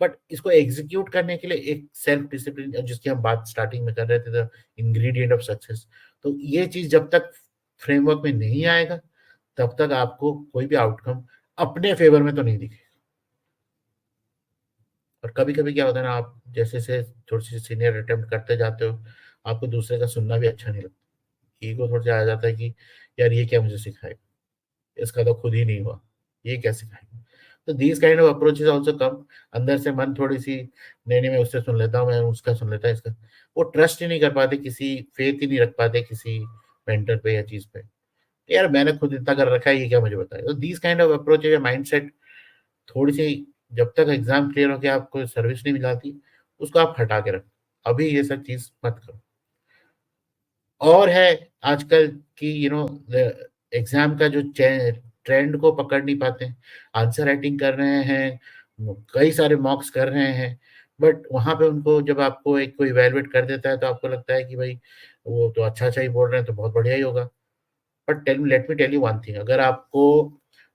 बट इसको एग्जीक्यूट करने के लिए एक सेल्फ डिसिप्लिन, जिसकी हम बात स्टार्टिंग में कर रहे थे, द इंग्रेडिएंट ऑफ सक्सेस, तो ये चीज जब तक फ्रेमवर्क में नहीं आएगा तब तक आपको कोई भी आउटकम अपने फेवर में तो नहीं दिखेगा। और कभी कभी क्या होता है ना, आप जैसे जैसे थोड़ी सी सीनियर अटेम्प्ट करते जाते हो, आपको दूसरे का सुनना भी अच्छा नहीं लगता, ईगो थोड़ा सा आ जाता है कि यार ये क्या मुझे सिखाएगा, इसका तो खुद ही नहीं हुआ, ये क्या सिखाएगा। तो these kind of approaches also come, अंदर से मन थोड़ी सी नहीं नहीं मैं उससे सुन लेता हूँ, मैं उसका सुन लेता है, इसका वो ट्रस्ट ही नहीं कर पाते, किसी फेथ ही नहीं रख पाते किसी मेंटर पे या चीज पे, यार मैंने खुद इतना कर रखा है, ये क्या मुझे बताए। तो दीज काइंड ऑफ अप्रोचेस या माइंडसेट थोड़ी सी, जब तक एग्जाम क्लियर हो के आपको सर्विस नहीं मिलाती, उसको आप हटा के रखो, अभी ये सब चीज मत करो। और है आजकल की एग्जाम का जो ट्रेंड को पकड़ नहीं पाते हैं, आंसर राइटिंग कर रहे हैं, कई सारे मॉक्स कर रहे हैं, बट वहाँ पे उनको जब आपको एक कोई इवैल्यूएट कर देता है तो आपको लगता है कि भाई वो तो अच्छा-अच्छा ही बोल रहे हैं तो बहुत बढ़िया ही होगा। But let me tell you one thing,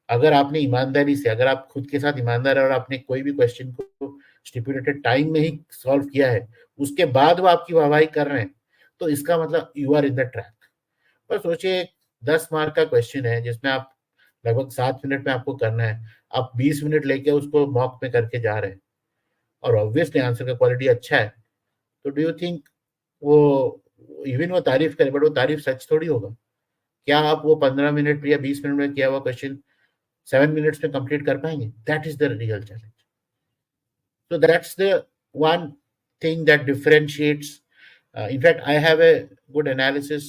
अगर आपने ईमानदारी से, अगर आप खुद के साथ ईमानदार है और आपने कोई भी क्वेश्चन को स्टिपुलेटेड टाइम में ही सॉल्व किया है, उसके बाद वो आपकी वाहवाही कर रहे हैं, तो इसका मतलब you are in the track. पर सोचिए 10 मार्क का क्वेश्चन है जिसमें आप लगभग 7 मिनट में आपको करना है। आप 20 मिनट लेके उसको मॉक में करके जा रहे हैं और ऑब्वियसली आंसर का क्वालिटी अच्छा है, तो डू यू थिंक वो इवन वो तारीफ करे, बट वो तारीफ सच थोड़ी होगा। क्या आप वो 15 मिनट या 20 मिनट में किया हुआ क्वेश्चन 7 मिनट्स में कंप्लीट कर पाएंगे? That is the real challenge. So that's the one thing that differentiates. In fact, I have a good analysis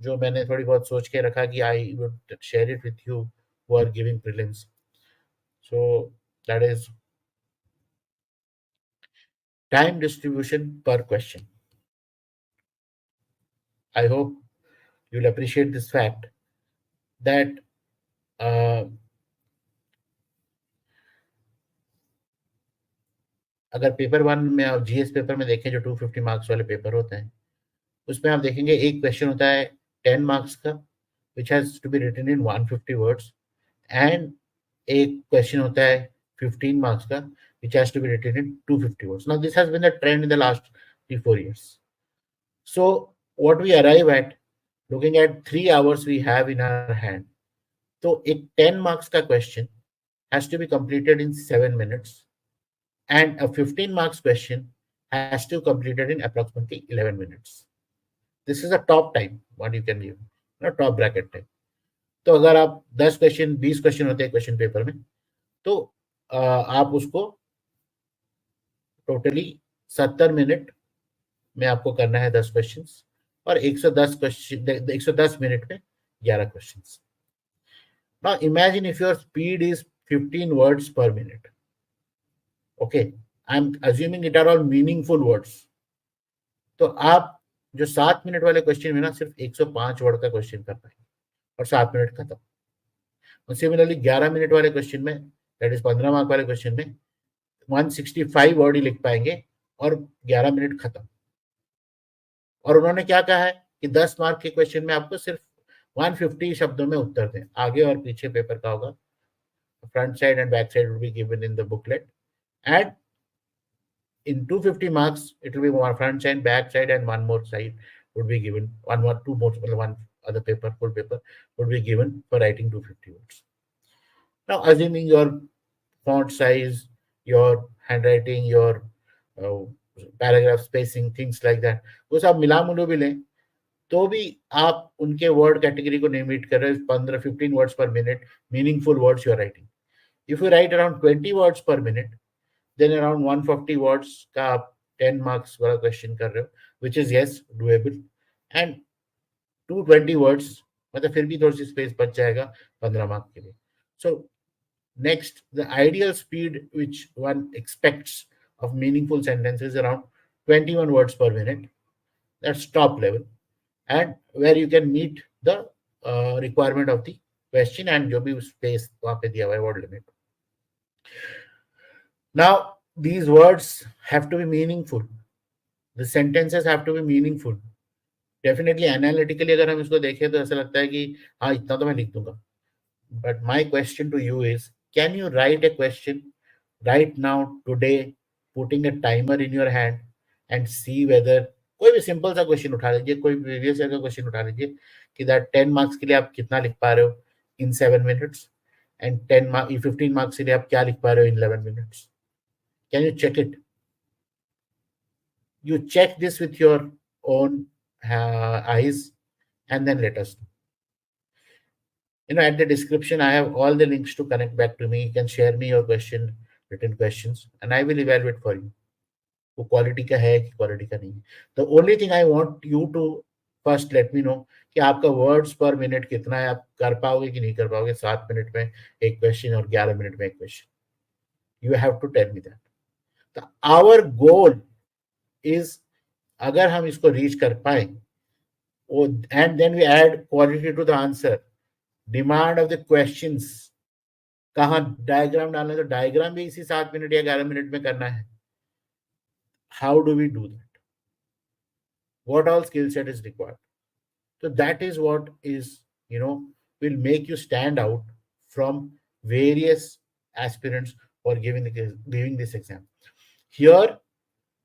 जो मैंने थोड़ी बहुत सोच के रखा कि I would share it with you who are giving prelims. So that is time distribution per question. I hope you'll appreciate this fact that uh, अगर paper one में आप जीएस पेपर में देखें जो 250 मार्क्स वाले पेपर होते हैं, उसमें आप देखेंगे एक क्वेश्चन होता है 10 मार्क्स का, which has to be written in 150 words, and एक क्वेश्चन होता है 15 मार्क्स का which has to be written in 250 words. Now this has been the trend in the last 3-4 years. So what we arrive at, looking at 3 hours we have in our hand, तो एक 10 marks का question has to be completed in 7 minutes and a 15 marks question has to be completed in approximately 11 minutes. This is a top time what you can give, top bracket time. तो अगर आप 10 question 20 question होते हैं question paper में, तो आप उसको totally 70 minute में आपको करना है 10 क्वेश्चन, और 110 क्वेश्चन 110 मिनट में 11 question. Now imagine if your speed is 15 words per minute, okay, I am assuming it are all meaningful words, तो आप जो 7 मिनट वाले क्वेश्चन में ना सिर्फ 105 वर्ड का क्वेश्चन कर पाएंगे और 7 मिनट खत्म। और सिमिलरली 11 मिनट वाले क्वेश्चन में, दैट इज 15 मार्क वाले क्वेश्चन में 165 वर्ड ही लिख पाएंगे और 11 मिनट खत्म। और उन्होंने क्या कहा है कि 10 मार्क के क्वेश्चन में आपको सिर्फ 150 शब्दों में उत्तर दें, आगे और पीछे पेपर का होगा, front side and back side will be given in the booklet, and in 250 marks it will be one front side, back side, and one more side would be given, one more two more one other paper, full paper would be given for writing 250 words. Now assuming your font size, your handwriting, your uh, paragraph spacing, things like that, वो सब मिला मुलो भी लें तो भी आप उनके word category को नहीं मीट कर रहे, 15 words per minute meaningful words you are writing. If you write around 20 words per minute, then around 140 words का आप 10 मार्क्स वाला क्वेश्चन कर रहे हो, which is yes doable, and 220 words मतलब फिर भी थोड़ी सी स्पेस बच जाएगा 15 मार्क के लिए। So next, the ideal speed which one aspects of meaningful sentences around 21 words per minute. That's top level, and where you can meet the requirement of the question and जो भी space वहाँ पे दिया हुआ है word limit. Now these words have to be meaningful. The sentences have to be meaningful. Definitely analytically अगर हम इसको देखें तो ऐसा लगता है कि हाँ इतना तो मैं लिख दूंगा. But my question to you is, can you write a question right now today, putting a timer in your hand and see whether, कोई भी सिंपल सा क्वेश्चन उठा लीजिए, कोई प्रीवियस ईयर का क्वेश्चन उठा लीजिए कि दैट 10 मार्क्स के लिए आप कितना लिख पा रहे हो in 7 minutes, and 10 mark 15 marks के लिए आप क्या लिख पा रहे हो in 11 minutes. Can you check it? You check this with your own eyes and then let us know. At the description I have all the links to connect back to me. You can share me your written questions, and I will evaluate for you वो quality का है कि quality का नहीं है। The only thing I want you to first let me know कि आपका words per minute कितना है, आप कर पाओगे कि नहीं कर पाओगे 7 मिनट में एक क्वेश्चन और 11 मिनट में एक question. You have to tell me that. Our goal is, अगर हम इसको रीच कर पाए, and then we add quality to the answer, demand of the questions कहाँ डायग्राम डालना है तो डायग्राम भी इसी 7 मिनट या 11 मिनट में करना है. How do we do that? What all skill set is required? So that is what is, will make you stand out from various aspirants for giving this exam. Here,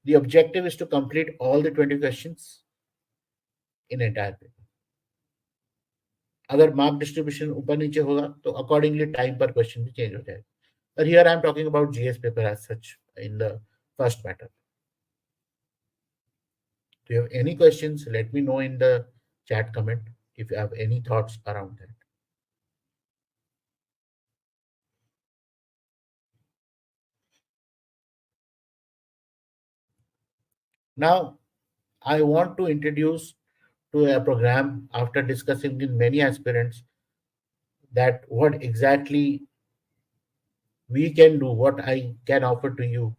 the objective is to complete all the 20 questions in entire paper. अगर mark distribution ऊपर नीचे होगा तो accordingly time पर question भी change हो जाएगा. But here I am talking about GS paper as such in the first matter. Do you have any questions? Let me know in the chat comment if you have any thoughts around that. Now, I want to introduce to a program after discussing with many aspirants that what exactly we can do, what I can offer to you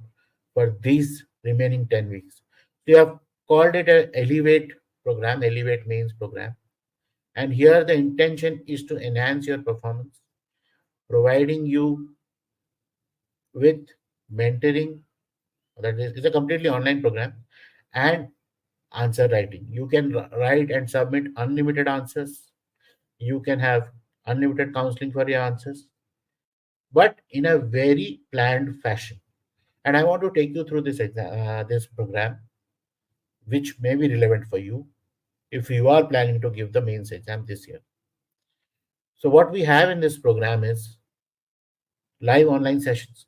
for these remaining 10 weeks. So you have called it a Elevate program, Elevate means program. And here the intention is to enhance your performance, providing you with mentoring. That is, it's a completely online program, and answer writing. You can write and submit unlimited answers. You can have unlimited counseling for your answers, but in a very planned fashion. And I want to take you through this program, which may be relevant for you if you are planning to give the mains exam this year. So what we have in this program is live online sessions,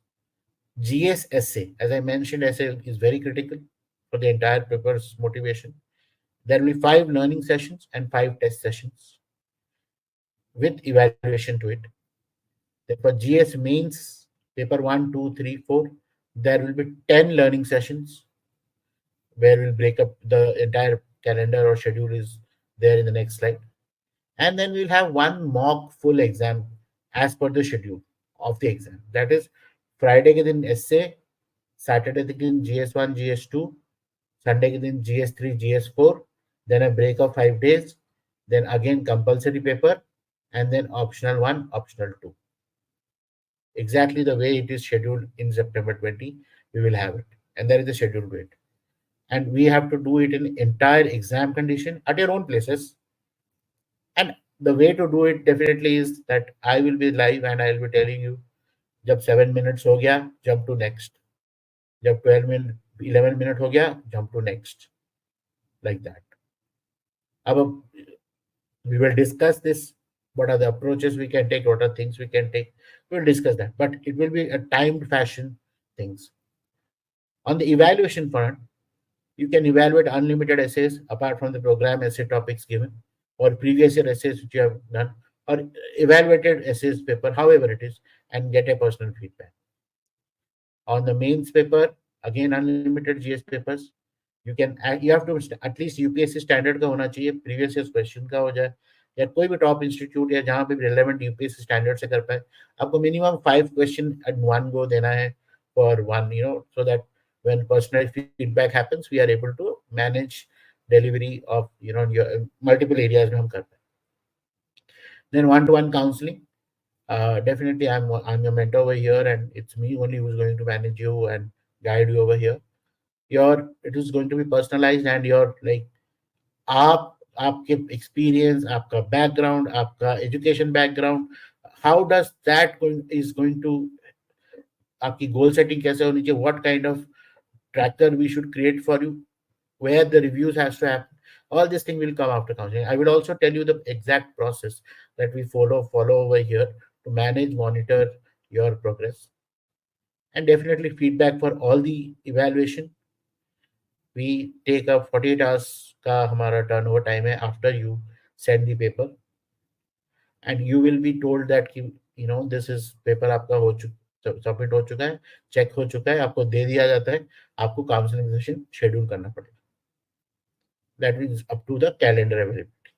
GS essay. As I mentioned, essay is very critical for the entire paper's motivation. There will be 5 learning sessions and 5 test sessions with evaluation to it. Then for GS means paper 1, 2, 3, 4, there will be 10 learning sessions where we'll break up the entire calendar or schedule is there in the next slide. And then we'll have one mock full exam as per the schedule of the exam. That is Friday के दिन essay, Saturday के दिन GS1, GS2, Sunday के दिन GS3, GS4, then a break of 5 days, then again compulsory paper, and then optional 1, optional 2. Exactly the way it is scheduled in September 20, we will have it. And there is a schedule to it. And we have to do it in entire exam condition at your own places. And the way to do it definitely is that I will be live and I will be telling you, जब 7 minutes हो गया, jump to next. जब 12 minute, 11 minute हो गया, jump to next. Like that. अब we will discuss this. What are the approaches we can take? What are things we can take? We'll discuss that. But it will be a timed fashion things. On the evaluation front, you can evaluate unlimited essays apart from the program essay topics given, or previous year essays which you have done, or evaluated essays paper, however it is, and get a personal feedback. On the mains paper, again unlimited GS papers. You have to at least UPSC standard का होना चाहिए, previous year question का हो जाए, या कोई भी top institute या जहाँ पे रिलेवेंट यूपीएससी स्टैंडर्ड से कर पाए. आपको minimum 5 question at one go देना है for one, so that when personal feedback happens, we are able to manage delivery of your multiple areas में हम कर पाए. Then one-to-one counseling. Definitely, I'm your mentor over here, and it's me only who's going to manage you and guide you over here. It is going to be personalized, and your like आप आपके experience, आपका background, आपका education background, how does that is going to, आपकी goal setting कैसे होनी चाहिए, what kind of tracker we should create for you, where the reviews has to happen. All this thing will come after counseling. I will also tell you the exact process that we follow over here to manage, monitor your progress, and definitely feedback for all the evaluation. We take a 48 hours का हमारा turnover time है after you send the paper, and you will be told that कि this is paper आपका हो चुका, submit हो चुका है, चेक हो चुका है, आपको दे दिया जाता है, आपको काउंसलिंग सेशन शेड्यूल करना पड़ेगा. That is up to the calendar availability.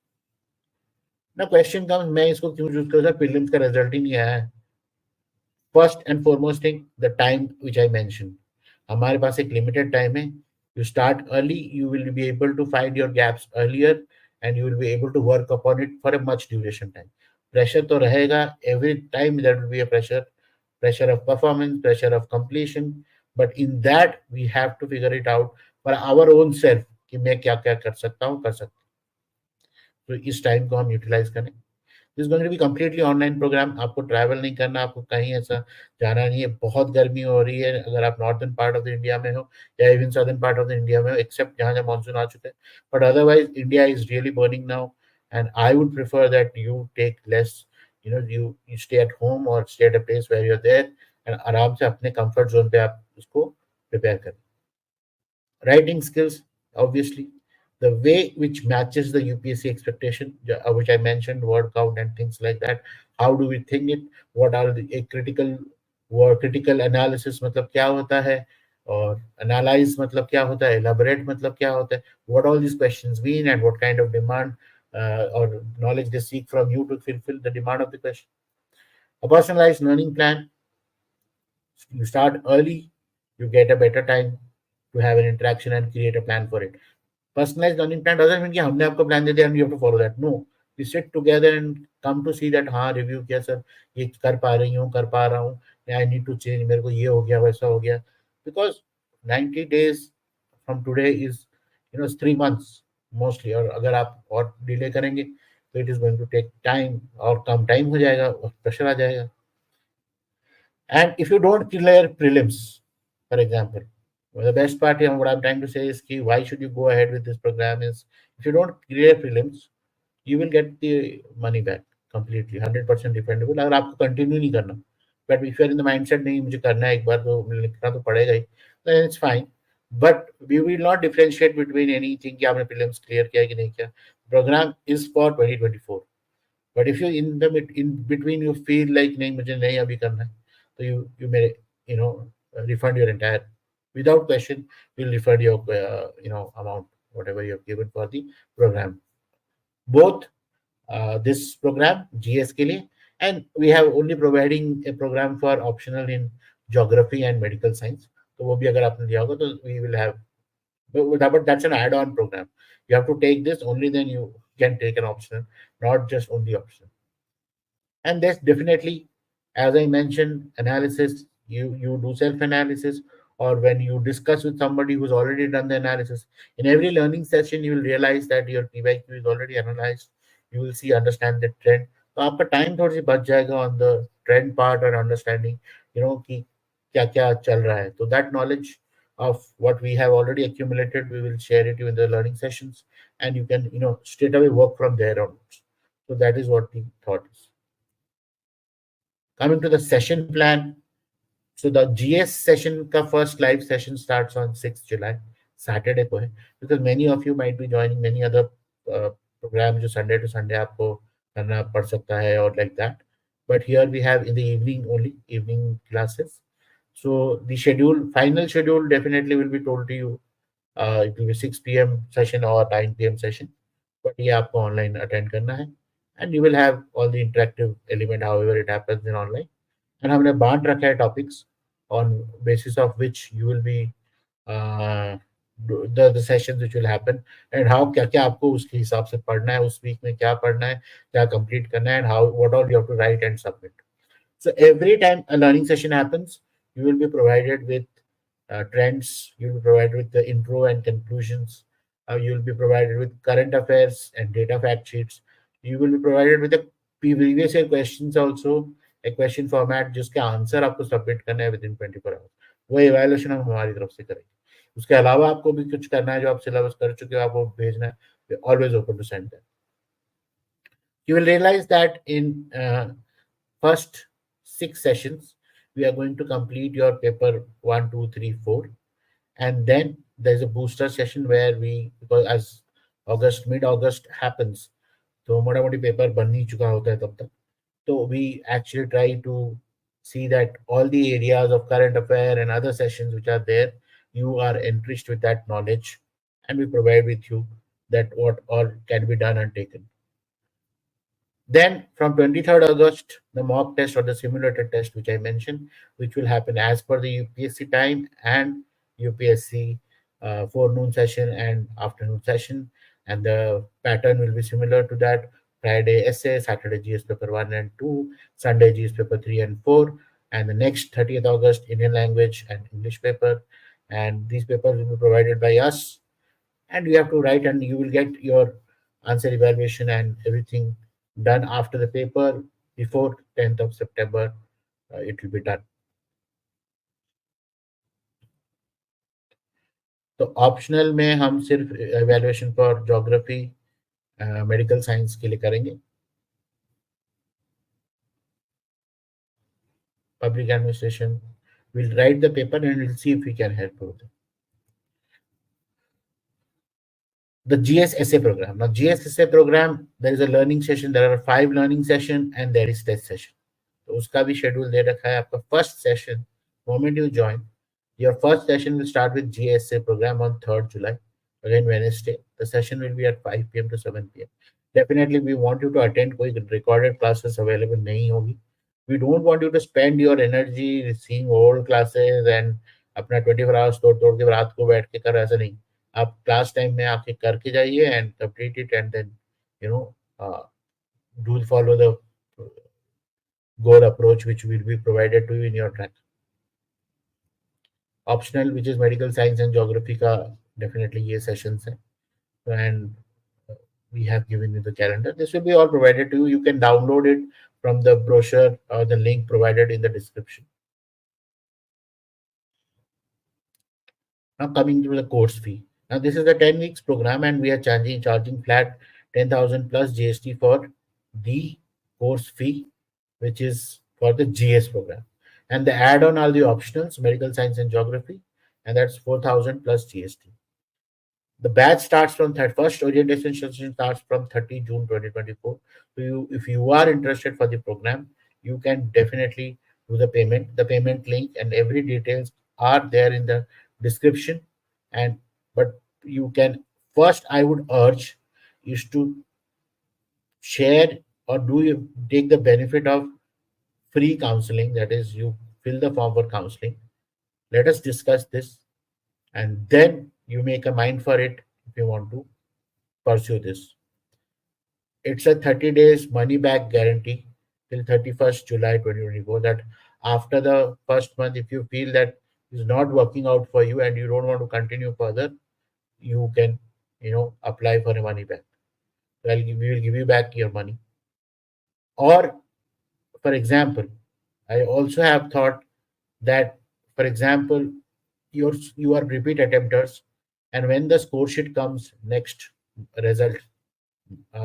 Now question comes, मैं इसको क्यों चूज कर रहा, प्रीलिम्स का रिजल्ट ही नहीं आया है. First and foremost thing, the time which I mention. हमारे पास एक लिमिटेड टाइम है. You start early, you will be able to find your gaps earlier, and you will be able to work upon it for a much duration time. Pressure तो रहेगा, every time there will be a pressure pressure of performance, pressure of completion. But in that, we have to figure it out for our own self कि मैं क्या क्या कर सकता हूँ, कर सकता हूँ. तो इस टाइम को हम यूटिलाइज करें. Is going to be completely online program. आपको ट्रैवल नहीं करना, आपको कहीं ऐसा जाना नहीं है. बहुत गर्मी हो रही है अगर आप northern part of the India में हो या even southern part of the India में हो, एक्सेप्ट जहाँ जहाँ मानसून आ चुके हैं. But otherwise India is really burning now, and I would prefer that you take less, you stay at home और stay at a place where you are there, and आराम से अपने कंफर्ट जोन पे आप उसको प्रिपेयर करें. Writing skills, obviously, the way which matches the UPSC expectation, which I mentioned, word count and things like that. How do we think it? What are the a critical word, critical analysis मतलब क्या होता है, और analyze मतलब क्या होता है, elaborate मतलब क्या होता है, what all these questions mean, and what kind of demand or knowledge they seek from you to fulfill the demand of the question. A personalized learning plan. You start early, you get a better time to have an interaction and create a plan for it. Personalized learning plan doesn't mean कि हमने आपको plan दे दिया and you have to follow that. No, we sit together and come to see that हाँ review किया sir, ये कर पा रही हूँ, कर पा रहा हूँ, I need to change, मेरे को ये हो गया, वैसा हो गया. Because 90 days from today is, 3 months mostly. और अगर आप और डिले करेंगे तो it is going to take time, और कम टाइम हो जाएगा और प्रेशर आ जाएगा. And if you don't clear prelims, for example, well, the best part here, what I'm trying to say is ki why should you go ahead with this program is, if you don't clear prelims, you will get the money back completely, 100% refundable. अगर आपको continue नहीं करना, but if you're in the mindset नहीं मुझे करना है एक बार तो लिखना तो पड़ेगा ही, then it's fine. But we will not differentiate between anything कि आपने prelims clear किया है कि नहीं किया. Program is for 2024. But if you in between you feel like नहीं मुझे नहीं अभी करना है, so you may, refund your entire, without question we'll refund your amount whatever you have given for the program. Both this program GS के लिए, and we have only providing a program for optional in geography and medical science. तो वो भी अगर आपने दिया होगा तो we will have, but that's an add-on program. You have to take this, only then you can take an option, not just only option. And there's definitely, as I mentioned, analysis. You do self analysis, or when you discuss with somebody who's already done the analysis. In every learning session you will realize that your PYQ is already analyzed. You will see, understand the trend. तो आपका time थोड़ी सी बच जाएगा on the trend part और understanding, कि क्या क्या चल रहा है. तो that knowledge of what we have already accumulated, we will share it in the learning sessions, and you can, straight away work from there onwards. So that is what the thought is. Coming to the session plan, so the GS session ka first live session starts on 6th July, Saturday को है, because many of you might be joining many other programs जो Sunday to Sunday आपको करना पड़ सकता है or like that. But here we have in the evening only, evening classes. So the final schedule definitely will be told to you. It will be 6 p.m. session or 9 p.m. session. But ये आपको online attend करना है, and you will have all the interactive element however it happens in online. And हमने बांट रखा है topics on basis of which you will be uh, the sessions which will happen, and how क्या क्या आपको उसके हिसाब से पढ़ना है, उस वीक में क्या पढ़ना है, क्या complete करना है, and how what all you have to write and submit. So every time a learning session happens, you will be provided with trends, you will be provided with the intro and conclusions, you will be provided with current affairs and data fact sheets, you will be provided with the previous year questions also, a question format जिसके answer आपको submit करना है with in 24 hours. वो evaluation हम हमारी तरफ से करेंगे. उसके अलावा आपको भी कुछ करना है जो आप सिलेबस कर चुके हो, आपको भेजना है, always open to send that. You will realize that in first 6 sessions, we are going to complete your paper 1, 2, 3, 4, and then there's a booster session where because as mid-August happens, तो मोटा मोटी paper बन ही चुका होता है तब तक. So we actually try to see that all the areas of current affair and other sessions which are there, you are enriched with that knowledge, and we provide with you that what all can be done and taken. Then from 23rd August, the mock test or the simulator test, which I mentioned, which will happen as per the UPSC time and UPSC forenoon session and afternoon session. And the pattern will be similar to that: Friday essay, Saturday GS paper 1 and 2, Sunday GS paper 3 and 4, and the next 30th August, Indian language and English paper. And these papers will be provided by us, and you have to write, and you will get your answer evaluation and everything done after the paper before 10th of September. It will be done. तो optional में हम सिर्फ evaluation for geography medical science के लिए करेंगे. Public administration, we'll write the paper and we'll see if we can help with it. The GSSA program. Now, GSSA program, there is a learning session. There are 5 learning session and there is test session. तो उसका भी schedule दे रखा है. आपका first session, moment you join, your first session will start with GSA program on 3rd July, again Wednesday. The session will be at 5 p.m. to 7 p.m. Definitely we want you to attend. कोई recorded classes available नहीं होगी. We don't want you to spend your energy seeing old classes and अपना 24 hours तोड़ तोड़ के रात को बैठ के कर, ऐसा नहीं. आप क्लास टाइम में आके करके जाइए and complete it, and then you know do follow the goal approach which will be provided to you in your track. Optional, which is medical science and geography का definitely ये sessions है. And we have given you the calendar. This will be all provided to you. You can download it from the brochure or the link provided in the description. Now coming to the course fee. Now this is the 10 weeks program and we are charging flat 10,000 plus GST for the course fee, which is for the GS program. And the add-on are the optionals, medical science and geography, and that's 4,000 plus GST. The batch starts from first orientation session starts from 30 June 2024. So if you are interested for the program, you can definitely do the payment. The payment link and every details are there in the description. And but you can first, I would urge is to share or do you take the benefit of free counseling. That is, you fill the form for counseling. Let us discuss this, and then you make a mind for it if you want to pursue this. It's a 30 days money back guarantee till 31st July 2024. That after the first month, if you feel that is not working out for you and you don't want to continue further, you can apply for a money back. So we will give you back your money. Or for example, I also have thought that, for example, you are repeat attempters, and when the score sheet comes next result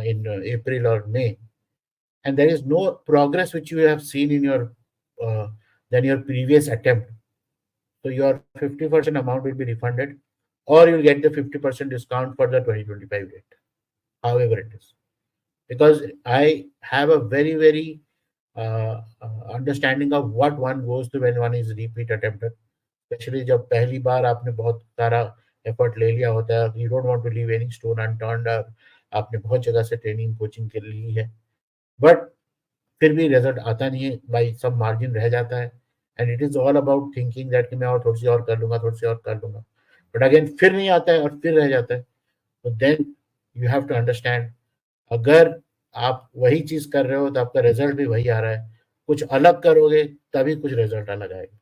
in April or May, and there is no progress which you have seen in your than your previous attempt, so your 50% amount will be refunded, or you'll get the 50% discount for the 2025 date, however it is. Because I have a very understanding of what one goes through when one is repeat attempter. Specially जब पहली बार आपने बहुत सारा effort ले लिया होता है, you don't want to leave any stone unturned, आपने बहुत जगह से ट्रेनिंग कोचिंग के ली है, बट फिर भी रिजल्ट आता नहीं है, बाई सब मार्जिन रह जाता है. And it is all about thinking that कि मैं और थोड़ी सी और कर लूंगा, थोड़ी सी और कर लूंगा, बट अगेन फिर नहीं आता है और फिर रह जाता है. तो then you have to understand, अगर आप वही चीज कर रहे हो तो आपका रिजल्ट भी वही आ रहा है, कुछ अलग करोगे तभी कुछ रिजल्ट अलग आएगा.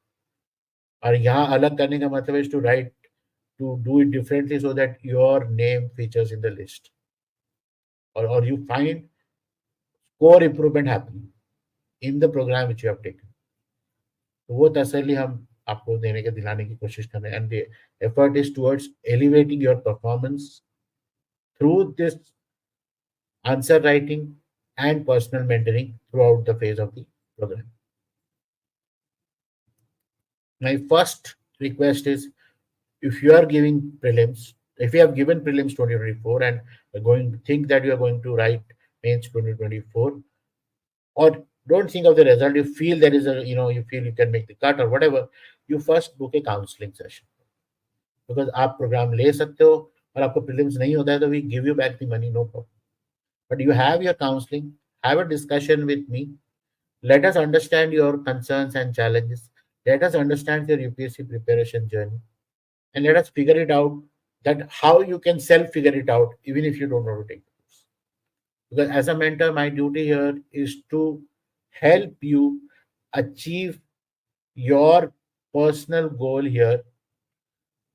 और यहाँ अलग करने का मतलब is to write, to do it differently so that your name features in the list, or you find score improvement happening in the program which you have taken. तो वो तसल्ली हम आपको देने के दिलाने की कोशिश कर रहे हैं. And the effort is towards elevating your performance through this answer writing and personal mentoring throughout the phase of the program. My first request is, if you are giving prelims, if you have given prelims 2024 and are going think that you are going to write mains 2024, or don't think of the result, you feel there is a you feel you can make the cut or whatever, you first book a counseling session. Because आप programme ले सकते हो और आपको prelims नहीं होता है तो we give you back the money, no problem. But you have your counseling, have a discussion with me, let us understand your concerns and challenges, let us understand your UPSC preparation journey, and let us figure it out, that how you can self figure it out even if you don't know to take the course. Because as a mentor, my duty here is to help you achieve your personal goal here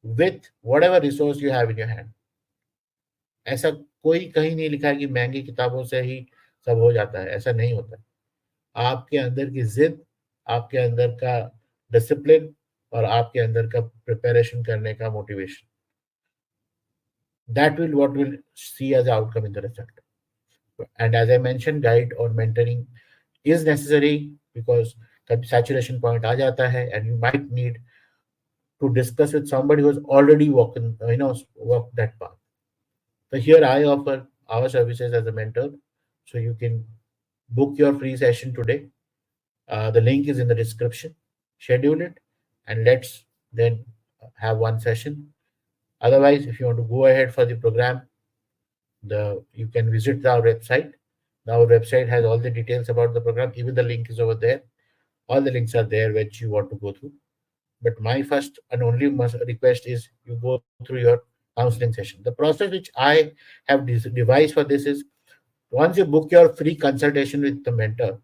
with whatever resource you have in your hand. ऐसा कोई कहीं नहीं लिखा है कि महंगी किताबों से ही सब हो जाता है, ऐसा नहीं होता है। आपके अंदर की जिद, आपके अंदर का डिसिप्लिन और आपके अंदर का प्रिपरेशन करने का motivation, that will what will see as the outcome in the result. And as I mentioned, guide or mentoring is necessary because कभी saturation point आ जाता है and you might need to discuss with somebody who has already walked that path. So here I offer our services as a mentor, so you can book your free session today. The link is in the description. Schedule it, and let's then have one session. Otherwise, if you want to go ahead for the program, the you can visit our website. Our website has all the details about the program. Even the link is over there. All the links are there which you want to go through. But my first and only request is you go through your counseling session. The process which I have devised for this is, once you book your free consultation with the mentor,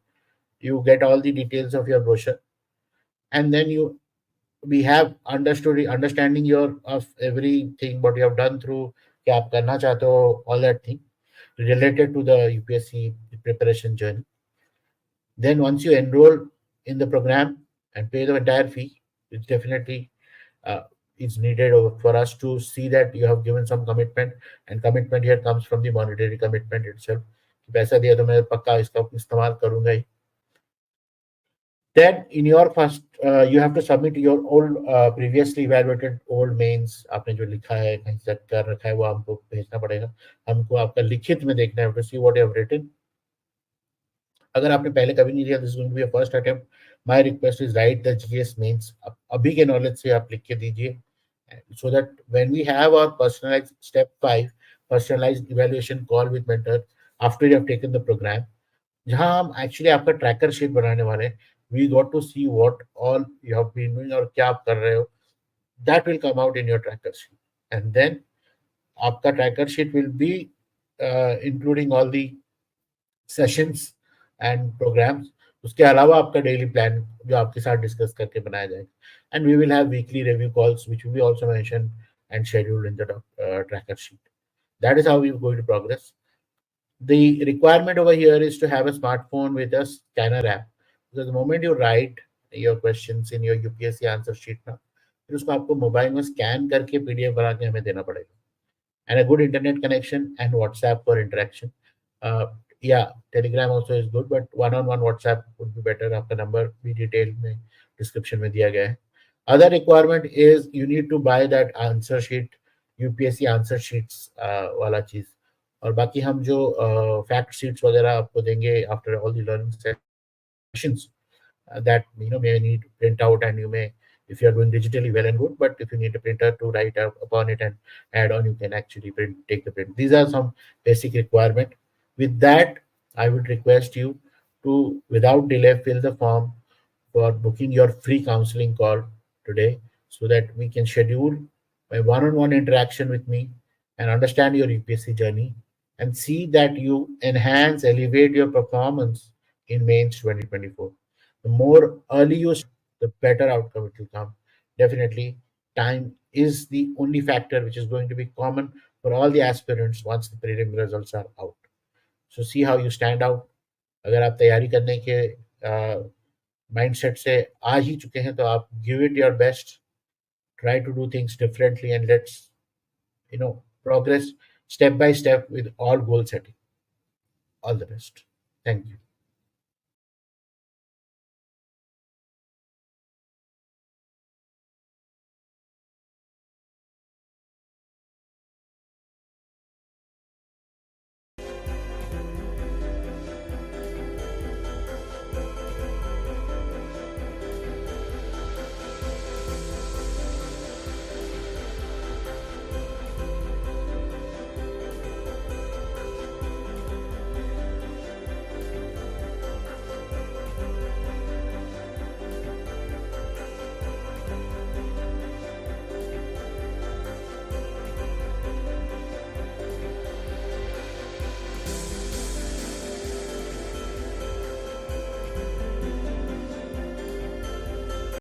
you get all the details of your brochure, and then we have understanding your of everything what you have done through क्या आप करना चाहते हो, all that thing related to the UPSC preparation journey. Then once you enroll in the program and pay the entire fee, it's definitely uh, is needed for us to see that you have given some commitment, and commitment here comes from the monetary commitment itself कि पैसा दिया तो मैं पक्का इसका इस्तेमाल करूंगा ही. Then in your first, you have to submit your old previously evaluated old mains. आपने जो लिखा है कहीं सेट कर रखा है वो हमको भेजना पड़ेगा. हमको आपका लिखित में देखना है, to see what you have written. अगर आपने पहले कभी नहीं दिया, this is going to be a first attempt. My request is write the GS mains अभी के नॉलेज से आप लिख के दीजिए, so that when we have our personalized step 5 personalized evaluation call with mentor after you have taken the program, जहां हम actually आपका ट्रैकर शीट बनाने वाले हैं. We got to see what all you have been doing और क्या आप कर रहे हो. That will come out in your tracker sheet, and then आपका tracker sheet will be including all the sessions and programmes. उसके अलावा आपका डेली प्लान जो आपके साथ डिस्कस करके बनाया जाएगा, and we will have weekly review calls which will be also mention and scheduled in the tracker sheet. That is how we are going to progress. The requirement over here is to have a smartphone with a scanner app, because the moment you write your questions in your UPSC answer sheet ना, फिर उसको आपको mobile में scan करके PDF बना के हमें देना पड़ेगा. And a good internet connection and WhatsApp for interaction. Uh, yeah, Telegram also is good, but one-on-one WhatsApp would be better. आपका नंबर भी डिटेल में डिस्क्रिप्शन में दिया गया है. Other requirement is you need to buy that answer sheet, UPSC answer sheets वाला चीज. और बाकी हम जो फैक्ट शीट्स वगैरह आपको देंगे after all the learning sessions, that may need to print out, and you may, if you are doing digitally, well and good, but if you need a printer to write up upon it and add on, you can actually take the print. These are some basic requirement. With that, I would request you to, without delay, fill the form for booking your free counseling call today, so that we can schedule a one-on-one interaction with me and understand your UPSC journey and see that you enhance, elevate your performance in mains 2024. The more early you start, the better outcome it will come. Definitely, time is the only factor which is going to be common for all the aspirants once the prelim results are out. So see how you stand out. अगर आप तैयारी करने के mindset से आ ही चुके हैं तो आप give it your best, try to do things differently, and let's progress step by step with all goal setting. All the best. Thank you.